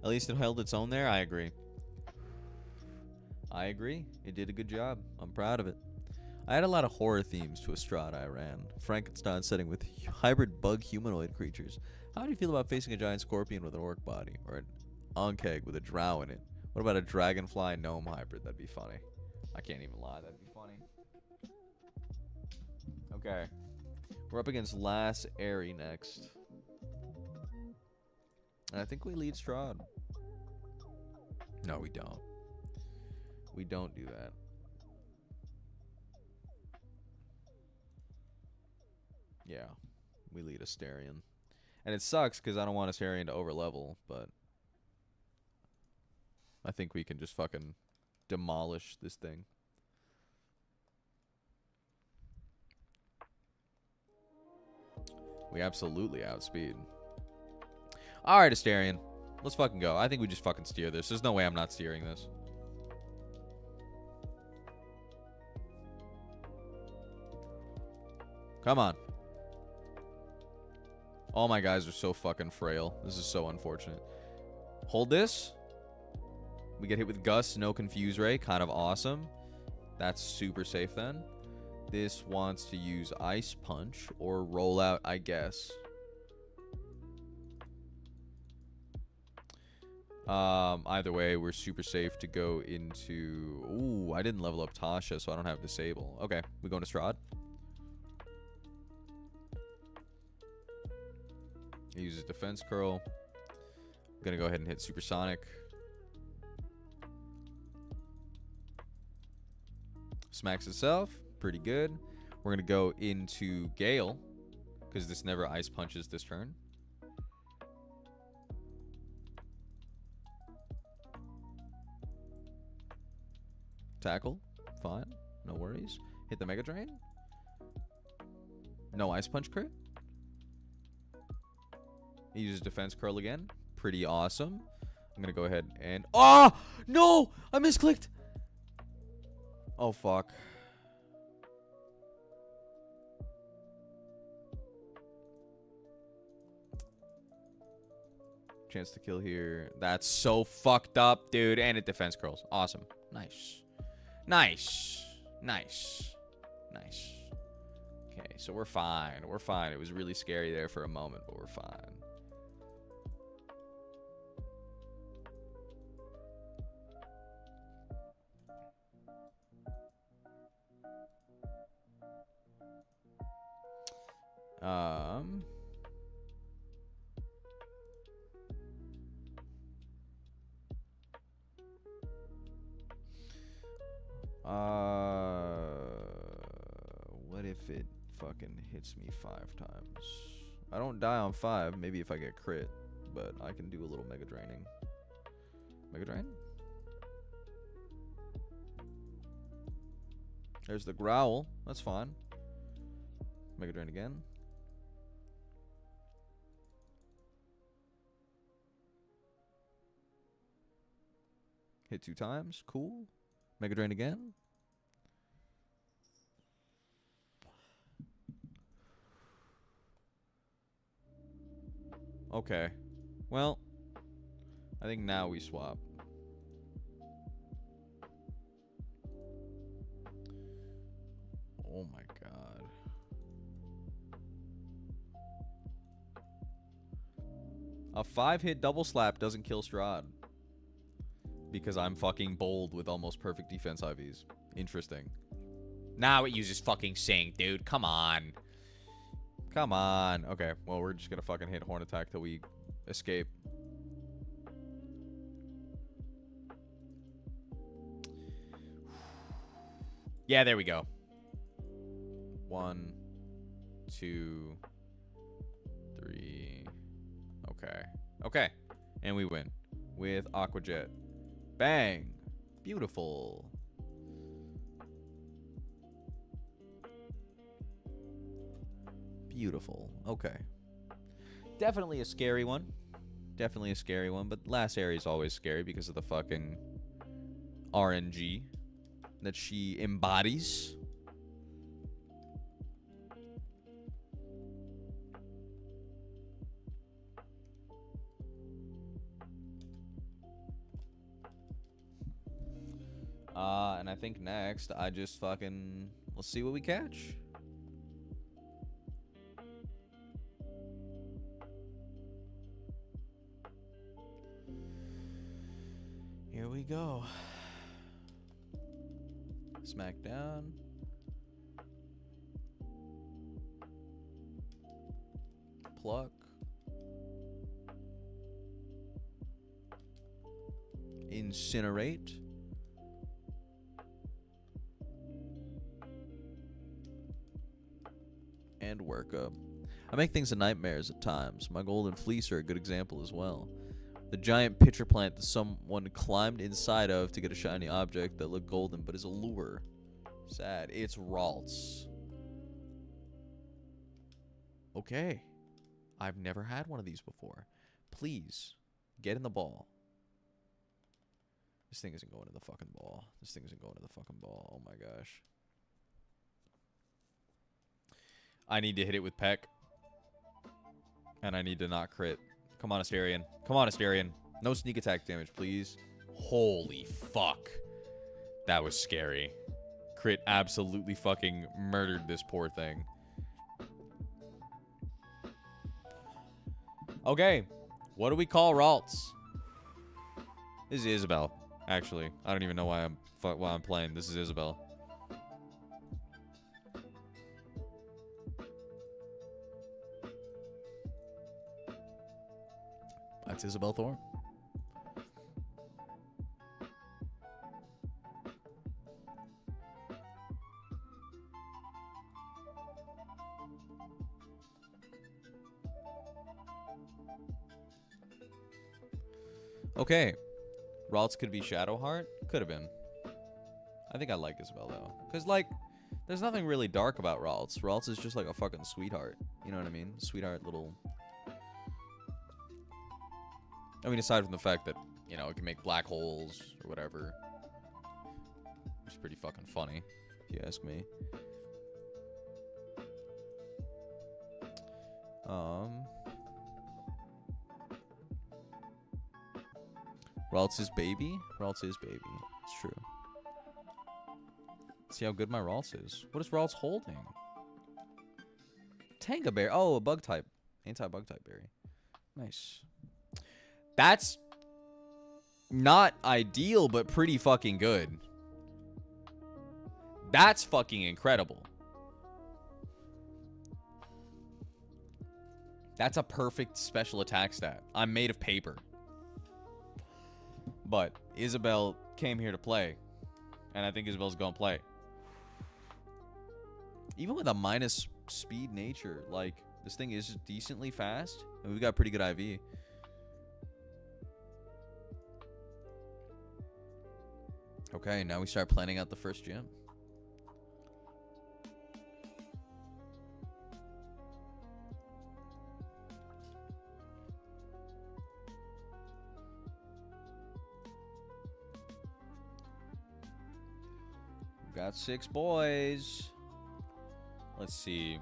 At least it held its own there. I agree. I agree. It did a good job. I'm proud of it. I had a lot of horror themes to Estrada I ran. Frankenstein setting with hybrid bug humanoid creatures. How do you feel about facing a giant scorpion with an orc body? Or an Ankeg with a drow in it? What about a dragonfly gnome hybrid? That'd be funny. I can't even lie. That'd be funny. Okay. We're up against Lass Airy next. And I think we lead Strahd. No, we don't. We don't do that. Yeah. We lead Astarion. And it sucks because I don't want Astarion to overlevel, but I think we can just fucking demolish this thing. We absolutely outspeed. Alright, Astarion. Let's fucking go. I think we just fucking steer this. There's no way I'm not steering this. Come on. All my guys are so fucking frail. This is so unfortunate. Hold this. We get hit with Gust, no Confuse Ray. Kind of awesome. That's super safe then. This wants to use Ice Punch or Roll Out, I guess. Either way, we're super safe to go into... Ooh, I didn't level up Tasha, so I don't have Disable. Okay, we going to Strahd. He uses Defense Curl. I'm going to go ahead and hit Supersonic. Smacks itself. Pretty good. We're going to go into Gale, because this never Ice Punches this turn. Tackle. Fine. No worries. Hit the Mega Drain. No Ice Punch crit. He uses Defense Curl again. Pretty awesome. I'm going to go ahead and... Oh! No! I misclicked! Oh, fuck. Chance to kill here. That's so fucked up, dude. And it Defense Curls. Awesome. Nice. Nice. Nice. Nice. Okay, so we're fine. We're fine. It was really scary there for a moment, but we're fine. What if it fucking hits me 5 times? I don't die on 5. Maybe if I get crit, but I can do a little Mega Draining. Mega Drain? There's the Growl. That's fine. Mega Drain again. Hit 2 times. Cool. Mega Drain again. Okay. Well, I think now we swap. Oh my god. A 5-hit double slap doesn't kill Strahd. Because I'm fucking bold with almost perfect defense IVs. Interesting. Now it uses fucking Sync, dude. Come on. Come on. Okay, well, we're just gonna fucking hit Horn Attack till we escape. Yeah, there we go. 1, 2, 3. Okay. Okay. And we win. With Aqua Jet. Bang. Beautiful. Beautiful. Okay. Definitely a scary one. Definitely a scary one. But Lass Airy is always scary because of the fucking RNG that she embodies. think next, I just fucking... Let's see what we catch. Here we go. Smackdown. Pluck. Incinerate. And work up. I make things a nightmares at times. My golden fleece are a good example as well. The giant pitcher plant that someone climbed inside of to get a shiny object that looked golden but is a lure. Sad. It's Ralts. Okay. I've never had one of these before. Please, get in the ball. This thing isn't going in the fucking ball. This thing isn't going in the fucking ball. Oh my gosh. I need to hit it with Peck. And I need to not crit. Come on, Asterion. Come on, Asterion. No sneak attack damage, please. Holy fuck. That was scary. Crit absolutely fucking murdered this poor thing. Okay. What do we call Ralts? This is Isabel, actually. I don't even know why I'm playing. This is Isabel. That's Isabel Thorne. Okay. Ralts could be Shadowheart. Could have been. I think I like Isabel, though. Because, like, there's nothing really dark about Ralts. Ralts is just like a fucking sweetheart. You know what I mean? Sweetheart little... I mean, aside from the fact that, you know, it can make black holes or whatever. It's pretty fucking funny, if you ask me. Ralts is baby? Ralts is baby. It's true. Let's see how good my Ralts is. What is Ralts holding? Tanga berry. Oh, a bug type. Anti-bug type berry. Nice. That's not ideal, but pretty fucking good. That's fucking incredible. That's a perfect special attack stat. I'm made of paper. But Isabel came here to play. And I think Isabel's gonna play. Even with a minus speed nature, like, this thing is decently fast. And we've got pretty good IV. Okay, now we start planning out the first gym. We've got 6 boys. Let's see.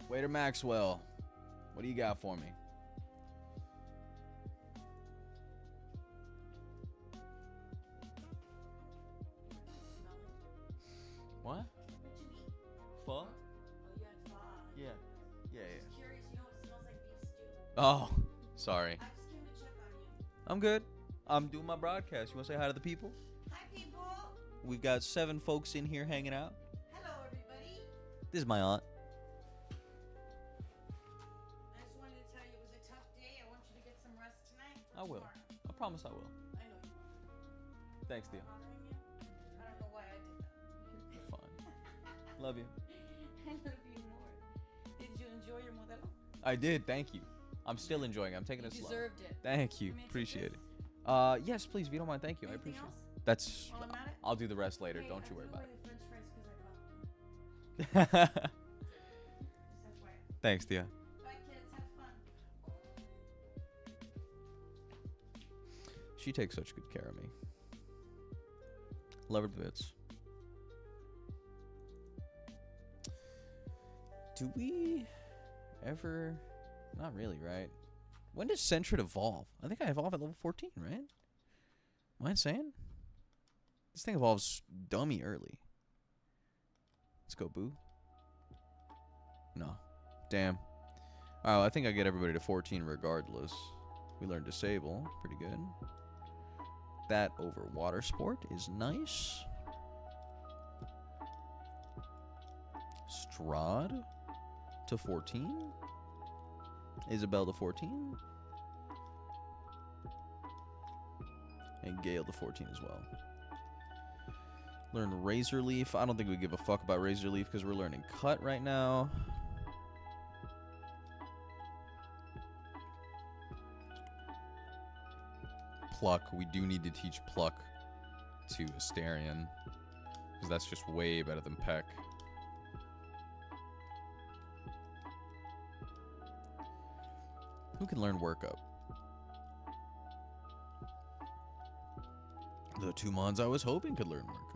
Waiter Maxwell, what do you got for me? What? Pho? Yeah. Yeah, yeah. Oh, sorry. I'm good. I'm doing my broadcast. You want to say hi to the people? Hi, people. We've got 7 folks in here hanging out. Hello, everybody. This is my aunt. I just wanted to tell you it was a tough day. I want you to get some rest tonight. I will. Tomorrow. I promise I will. I know you will. Thanks, Theo. Bothering you? I don't know why I did that. You're fine. Love you. I love you more. Did you enjoy your modelo? I did. Thank you. I'm still enjoying it. I'm taking it slow. Deserved it. Thank you. Want me to take Appreciate this? it. Yes, please. If you don't mind, thank you. I Anything appreciate else? it. That's. While I'm at it? I'll do the rest later. Hey, Don't I you worry threw about away the French fries 'cause I it. dropped them. Just FYI. Thanks, Thea. Bye, kids. Have fun. She takes such good care of me. Love her to bits. Do we ever... Not really, right? When does Sentret evolve? I think I evolve at level 14, right? Am I insane? This thing evolves dummy early. Let's go, boo. No. Damn. Oh, I think I get everybody to 14 regardless. We learned Disable. Pretty good. That over Water Sport is nice. Strahd to 14. Isabelle to 14. And Gale to 14 as well. Learn Razor Leaf. I don't think we give a fuck about Razor Leaf because we're learning Cut right now. Pluck. We do need to teach Pluck to Astarion because that's just way better than Peck. Who can learn Workup? The two mons I was hoping could learn Workup.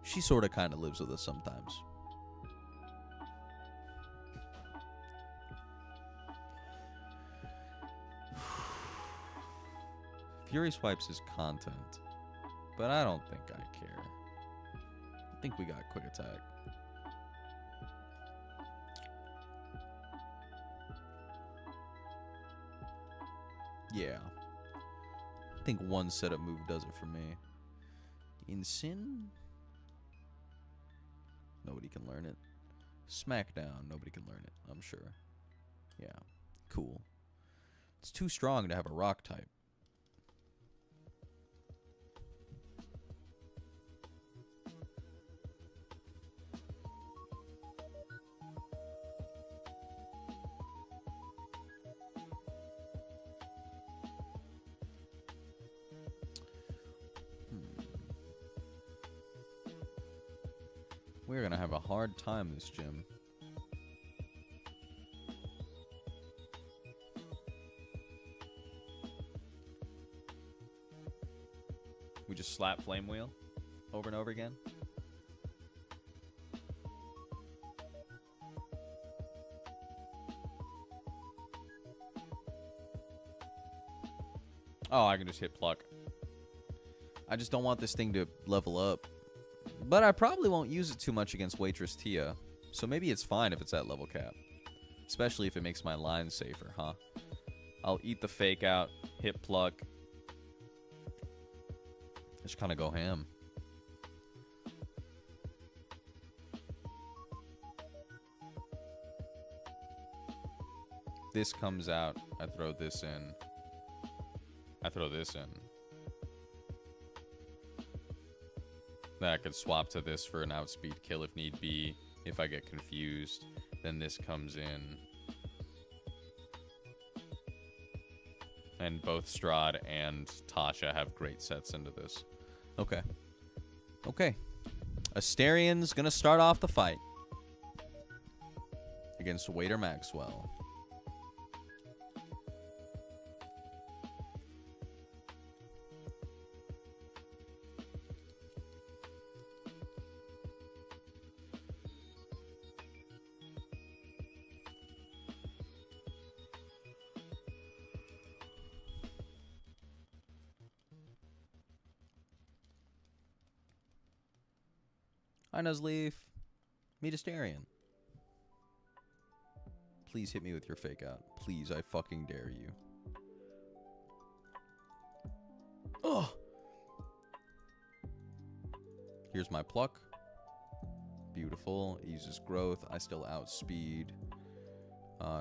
She sort of kind of lives with us sometimes. Fury Swipes is content, but I don't think I care. I think we got Quick Attack. Yeah. I think one setup move does it for me. Insin? Nobody can learn it. Smackdown, nobody can learn it, I'm sure. Yeah, cool. It's too strong to have a rock type. We're gonna have a hard time this gym. We just slap Flame Wheel over and over again. Oh, I can just hit Pluck. I just don't want this thing to level up. But I probably won't use it too much against Waitress Tia. So maybe it's fine if it's at level cap. Especially if it makes my lines safer, huh? I'll eat the fake out, hit Pluck. Just kind of go ham. This comes out. I throw this in. I throw this in. I could swap to this for an outspeed kill if need be. If I get confused, then this comes in. And both Strahd and Tasha have great sets into this. Okay. Okay. Astarion's gonna start off the fight against Waiter Maxwell. Hi, Nuzleaf. Meet Astarion. Please hit me with your fake out. Please, I fucking dare you. Ugh. Here's my Pluck. Beautiful. It uses growth. I still outspeed.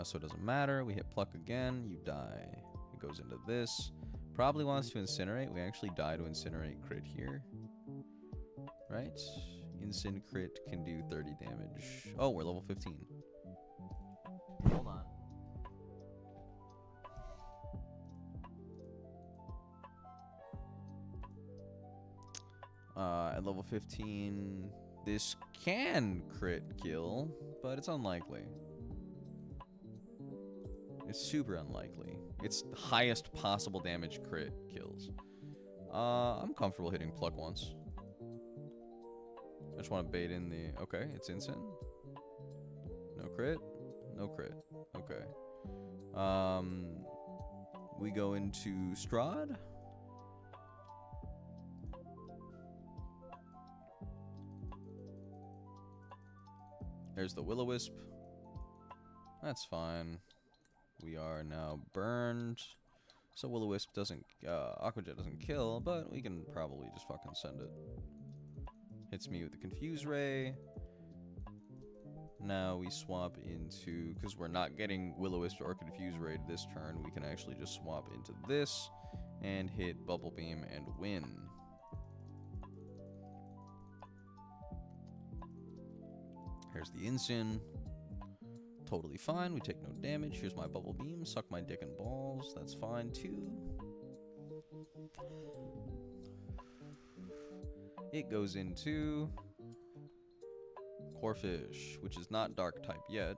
So it doesn't matter. We hit Pluck again. You die. It goes into this. Probably wants to Incinerate. We actually die to Incinerate crit here. Right? Incin crit can do 30 damage. Oh, we're level 15. Hold on. At level 15, this can crit kill, but it's unlikely. It's super unlikely. It's the highest possible damage crit kills. I'm comfortable hitting Pluck once. just want to bait in the... Okay, it's instant. No crit. No crit. Okay. We go into Strahd. There's the Will-O-Wisp. That's fine. We are now burned. So Will-O-Wisp doesn't... Aqua Jet doesn't kill, but we can probably just fucking send it. Hits me with the Confuse Ray. Now we swap into... Because we're not getting Will-O-Wisp or Confuse Ray this turn, we can actually just swap into this and hit Bubble Beam and win. Here's the Incin. Totally fine. We take no damage. Here's my Bubble Beam. Suck my dick and balls. That's fine too. It goes into Corphish, which is not Dark type yet.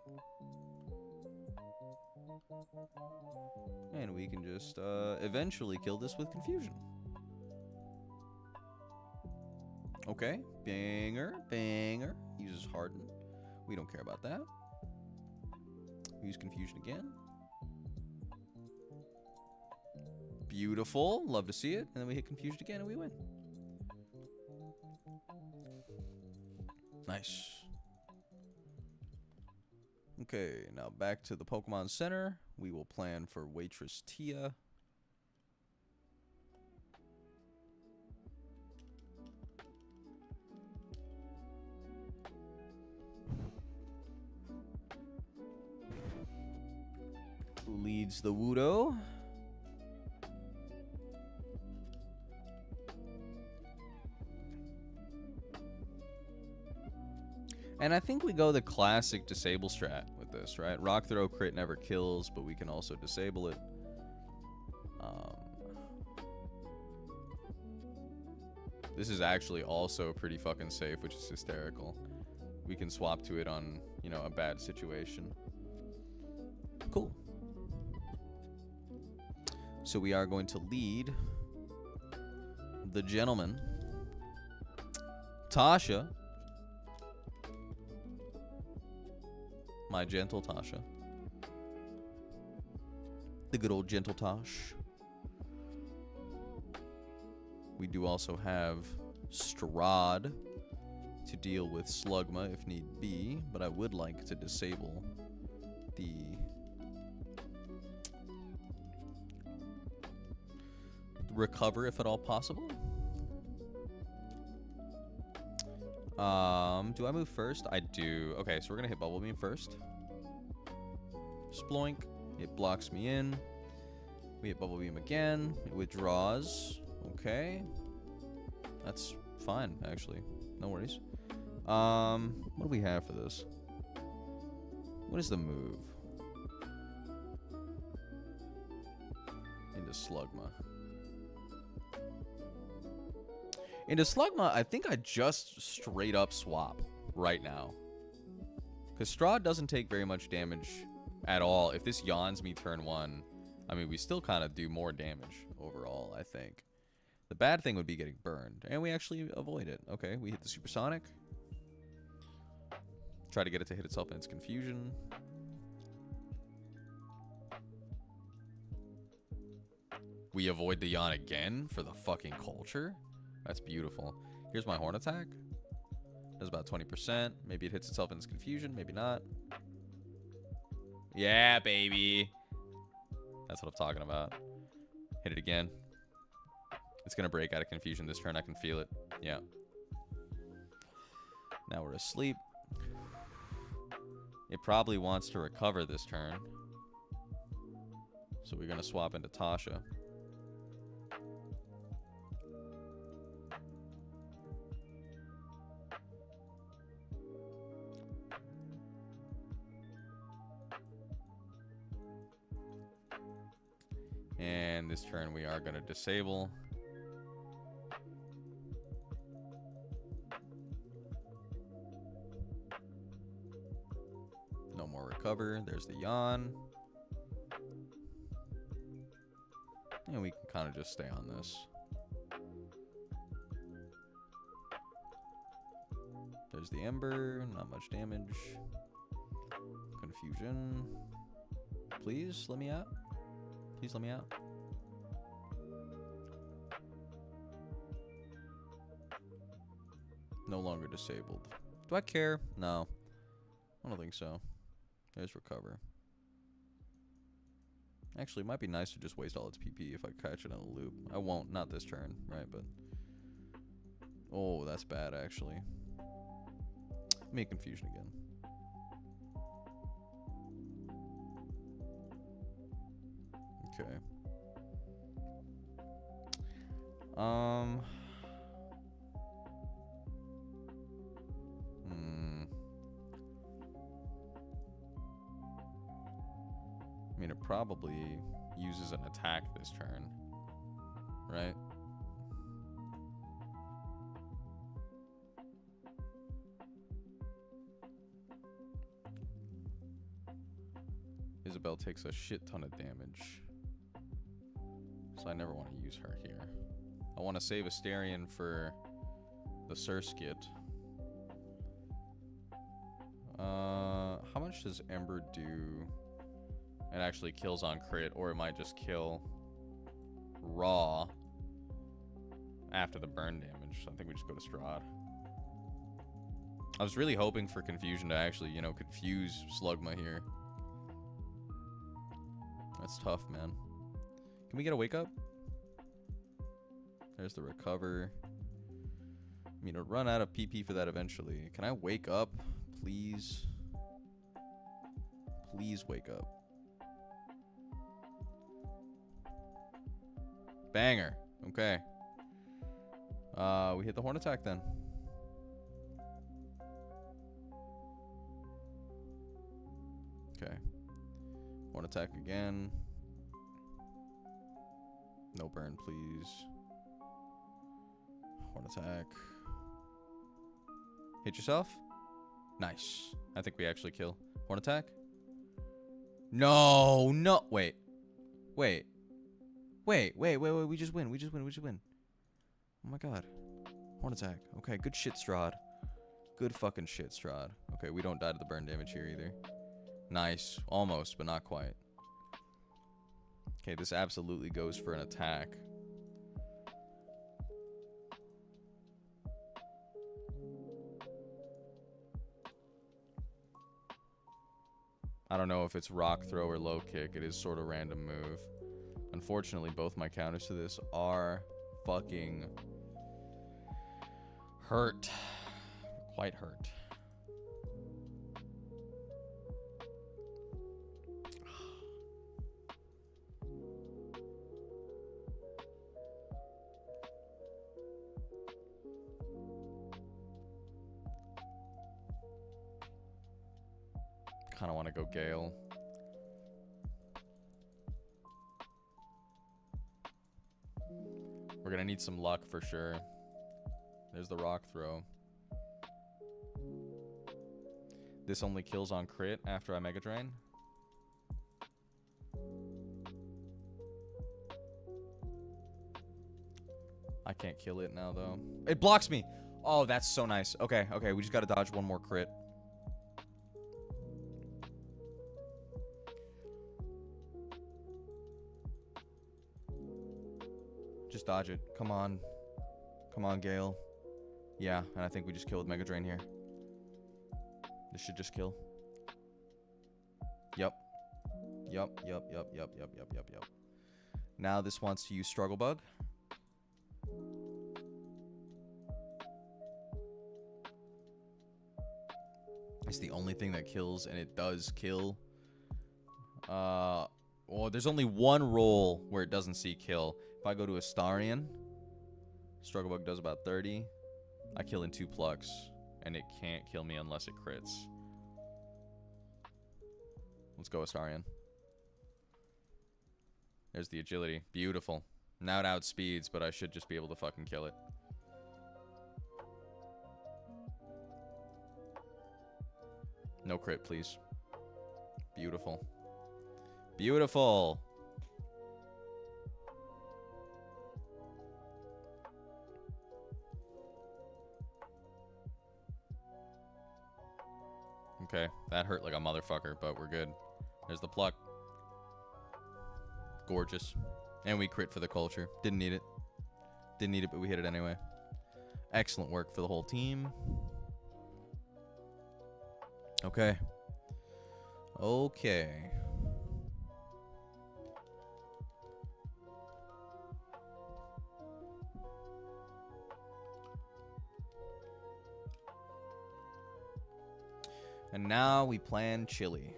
And we can just eventually kill this with Confusion. Okay. Banger. Banger. Uses Harden. We don't care about that. We use Confusion again. Beautiful. Love to see it. And then we hit Confusion again and we win. Nice. Okay, now back to the Pokemon Center. We will plan for Waitress Tia. Who leads the Wudo? And I think we go the classic disable strat with this, right? Rock Throw crit never kills, but we can also disable it. This is actually also pretty fucking safe, which is hysterical. We can swap to it on, you know, a bad situation. Cool. So we are going to lead the gentleman, Tasha. My gentle Tasha. The good old gentle Tosh. We do also have Strahd to deal with Slugma if need be, but I would like to disable the recover if at all possible. Do I move first? I do. Okay, so we're gonna hit Bubble Beam first. Sploink. It blocks me in. We hit Bubble Beam again. It withdraws. Okay. That's fine, actually. No worries. What do we have for this? What is the move? Into Slugma. Into Slugma, I think I just straight up swap right now. Because Strahd doesn't take very much damage at all. If this yawns me turn 1, I mean, we still kind of do more damage overall, I think. The bad thing would be getting burned. And we actually avoid it. Okay, we hit the Supersonic. Try to get it to hit itself in its Confusion. We avoid the yawn again for the fucking culture. That's beautiful. Here's my Horn Attack. Does about 20%. Maybe it hits itself in its Confusion. Maybe not. Yeah, baby. That's what I'm talking about. Hit it again. It's going to break out of Confusion this turn. I can feel it. Yeah. Now we're asleep. It probably wants to recover this turn. So we're going to swap into Tasha. And this turn we are going to disable. No more recover. There's the yawn. And we can kind of just stay on this. There's the Ember. Not much damage. Confusion. Please let me out. Please let me out. No longer disabled. Do I care? No. I don't think so. There's recover. Actually, it might be nice to just waste all its PP if I catch it in a loop. I won't. Not this turn, right? But... oh, that's bad, actually. Make confusion again. Okay. I mean, it probably uses an attack this turn, right? Isabel takes a shit ton of damage, so I never want to use her here. I want to save Asterion for the Surskit. How much does Ember do? It actually kills on crit, or it might just kill raw after the burn damage. So I think we just go to Strahd. I was really hoping for confusion to actually, you know, confuse Slugma here. That's tough, man. Can we get a wake up? There's the recover. I mean, it'll run out of PP for that eventually. Can I wake up, please? Please wake up. Banger. Okay. We hit the horn attack then. Okay. Horn attack again. No burn, please. Horn attack. Hit yourself. Nice. I think we actually kill. Horn attack. No, no. Wait. Wait. Wait. We just win. We just win. Oh my god. Horn attack. Okay, good shit, Strahd. Good fucking shit, Strahd. Okay, we don't die to the burn damage here either. Nice. Almost, but not quite. Okay, this absolutely goes for an attack. I don't know if it's rock throw or low kick. It is sort of random move. Unfortunately, both my counters to this are fucking hurt. Quite hurt. Kind of want to go Gale. We're going to need some luck for sure. There's the rock throw. This only kills on crit after I Mega Drain. I can't kill it now, though. It blocks me. Oh, that's so nice. Okay, okay. We just got to dodge one more crit. Just dodge it. Come on. Come on, Gale. Yeah, and I think we just killed Mega Drain here. This should just kill. Yep. Yep. Now this wants to use Struggle Bug. It's the only thing that kills, and it does kill. Well, there's only one roll where it doesn't see kill. If I go to Astarion, Struggle Bug does about 30. I kill in 2 plucks, and it can't kill me unless it crits. Let's go, Astarion. There's the agility. Beautiful. Now it outspeeds, but I should just be able to fucking kill it. No crit, please. Beautiful. Beautiful. Okay, that hurt like a motherfucker, but we're good. There's the pluck. Gorgeous. And we crit for the culture. Didn't need it. Didn't need it, but we hit it anyway. Excellent work for the whole team. Okay. Okay. And now we plan chili.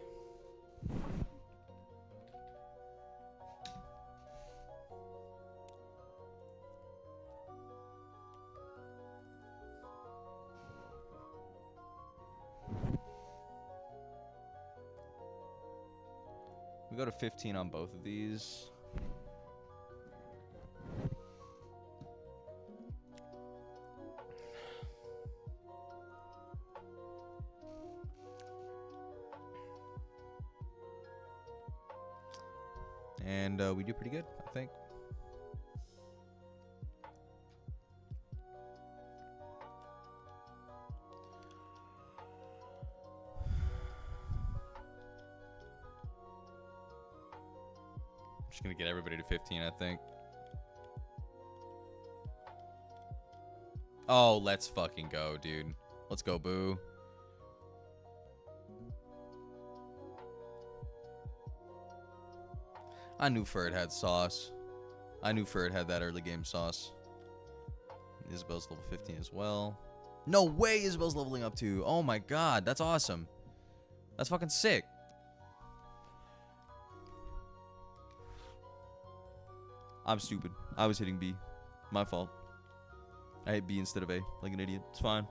We go to 15 on both of these. And we do pretty good, I think. Just gonna get everybody to 15, I think. Oh, let's fucking go, dude. Let's go, boo. I knew Ferd had sauce. I knew Ferd had that early game sauce. Isabel's level 15 as well. No way Isabel's leveling up too. Oh my god, that's awesome. That's fucking sick. I'm stupid. I was hitting B. My fault. I hit B instead of A, like an idiot. It's fine.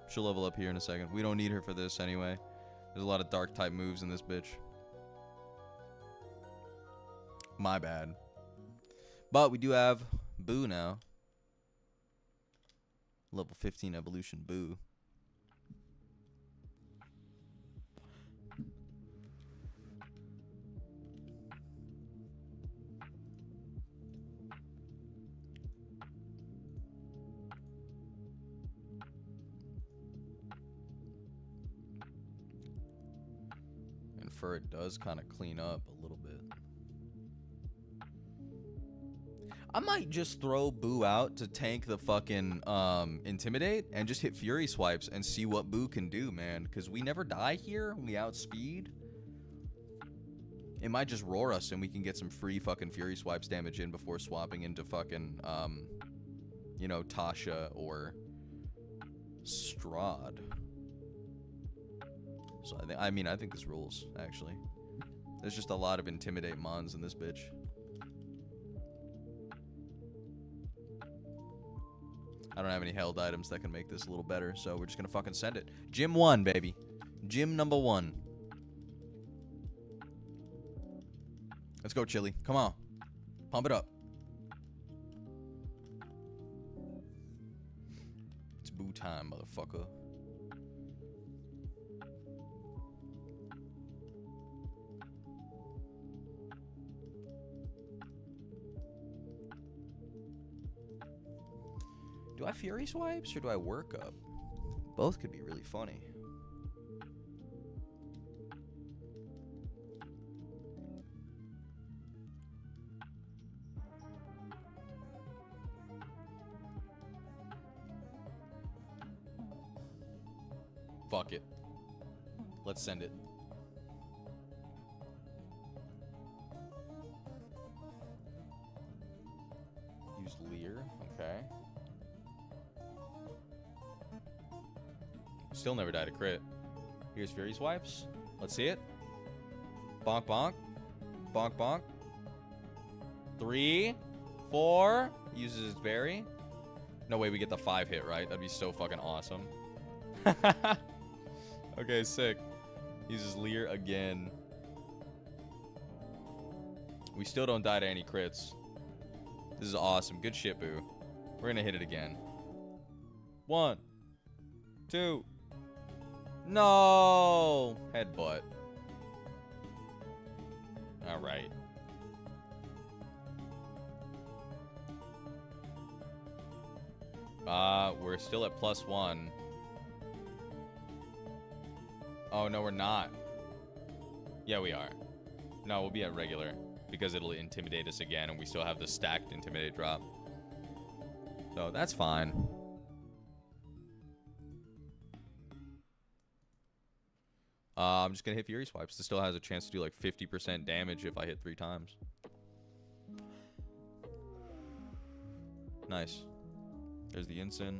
She'll level up here in a second. We don't need her for this anyway. There's a lot of dark type moves in this bitch. My bad. But we do have Boo now. Level 15 evolution Boo. And Fur it does kind of clean up a little bit. I might just throw Boo out to tank the fucking Intimidate and just hit Fury Swipes and see what Boo can do, man. Because we never die here. We outspeed. It might just roar us and we can get some free fucking Fury Swipes damage in before swapping into fucking, you know, Tasha or Strahd. So I think this rules, actually. There's just a lot of Intimidate mons in this bitch. I don't have any held items that can make this a little better, so we're just gonna fucking send it. Gym 1, baby. Gym number 1. Let's go, Chili. Come on. Pump it up. It's Boo time, motherfucker. Do I Fury Swipes or do I work up? Both could be really funny. Fuck it. Let's send it. Use Leer. Okay. Still never died a crit. Here's Fury Swipes. Let's see it. Bonk, bonk. Bonk, bonk. 3, 4. Uses his berry. No way we get the 5 hit, right? That'd be so fucking awesome. Okay, sick. Uses Leer again. We still don't die to any crits. This is awesome. Good shit, Boo. We're gonna hit it again. 1, 2. No! Headbutt. Alright. We're still at +1. Oh, no, we're not. Yeah, we are. No, we'll be at regular because it'll intimidate us again, and we still have the stacked intimidate drop. So that's fine. I'm just going to hit Fury Swipes. This still has a chance to do like 50% damage if I hit 3 times. Nice. There's the Ensign.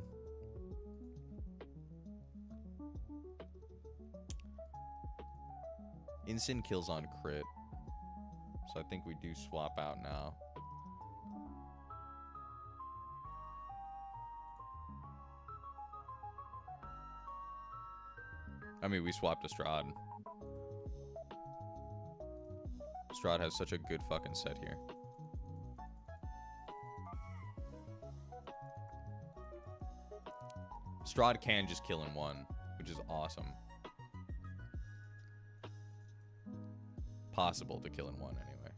Ensign kills on crit. So I think we do swap out now. I mean, we swapped to Strahd. Strahd has such a good fucking set here. Strahd can just kill in one, which is awesome. Possible to kill in one, anyway.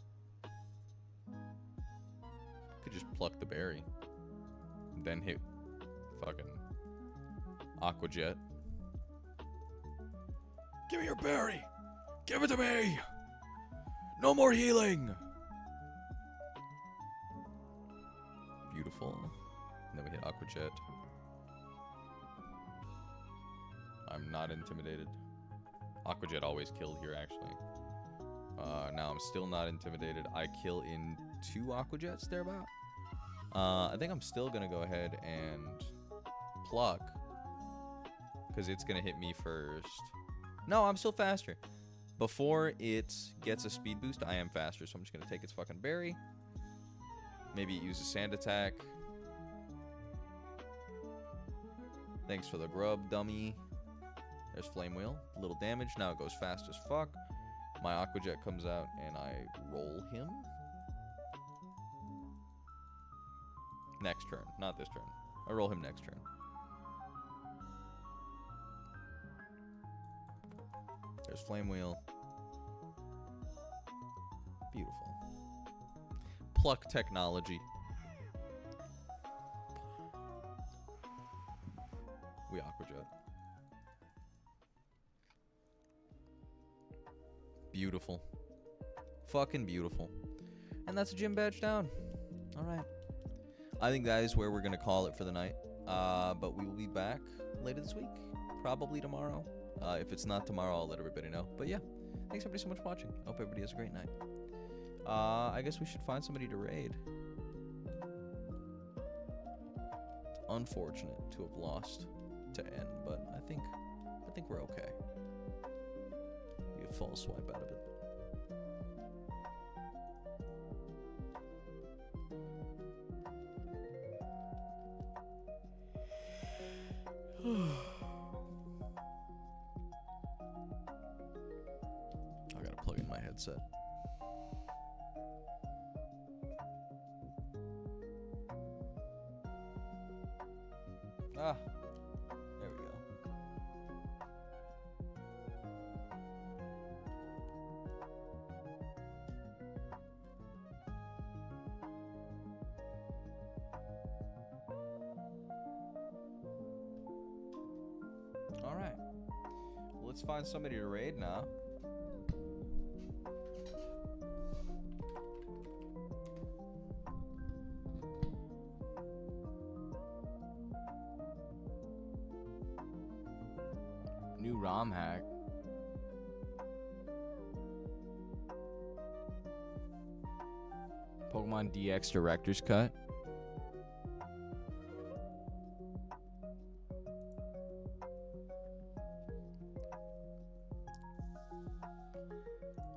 Could just pluck the berry. Then hit fucking Aqua Jet. Give me your berry! Give it to me! No more healing! Beautiful. And then we hit Aqua Jet. I'm not intimidated. Aqua Jet always killed here, actually. Now I'm still not intimidated. I kill in 2 Aqua Jets thereabout. I think I'm still gonna go ahead and pluck, because it's gonna hit me first. No, I'm still faster. Before it gets a speed boost, I am faster, so I'm just gonna take its fucking berry. Maybe it uses sand attack. Thanks for the grub, dummy. There's Flame Wheel. A little damage. Now it goes fast as fuck. My Aqua Jet comes out and I roll him. Next turn. Not this turn. I roll him next turn. There's Flame Wheel. Beautiful. Pluck technology. We Aqua Jet. Beautiful. Fucking beautiful. And that's a gym badge down. Alright. I think that is where we're going to call it for the night. But we will be back later this week. Probably tomorrow. If it's not tomorrow, I'll let everybody know. But yeah, thanks everybody so much for watching. I hope everybody has a great night. I guess we should find somebody to raid. It's unfortunate to have lost to N, but I think we're okay. Be a false swipe out of it. I gotta plug in my headset. Ah, there we go. All right. Let's find somebody to raid now. New ROM hack. Pokemon DX Director's Cut.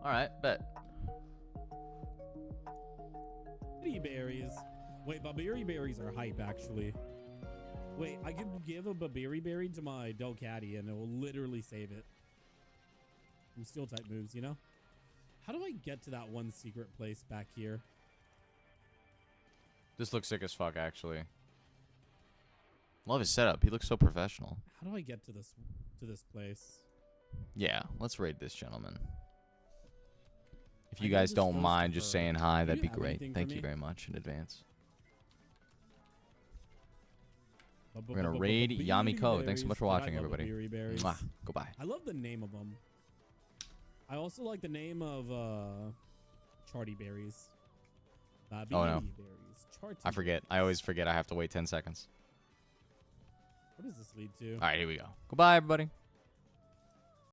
Alright, bet. Berries. Wait, Babiri berries are hype, actually. Wait, I could give a Babiri berry to my Delcatty and it will literally save it. From steel type moves, you know? How do I get to that one secret place back here? This looks sick as fuck, actually. Love his setup. He looks so professional. How do I get to this place? Yeah, let's raid this gentleman. If I you know guys this don't goes mind to just her. saying hi, Do that'd you be have great. anything for Thank you me? very much in advance. We're gonna raid Yamiko. Thanks so much for watching, everybody. Berries. Mwah. Goodbye. I love the name of them. I also like the name of Charty berries. Oh no. Berries. Charty I forget. I always forget. I have to wait 10 seconds. What does this lead to? All right, here we go. Goodbye, everybody.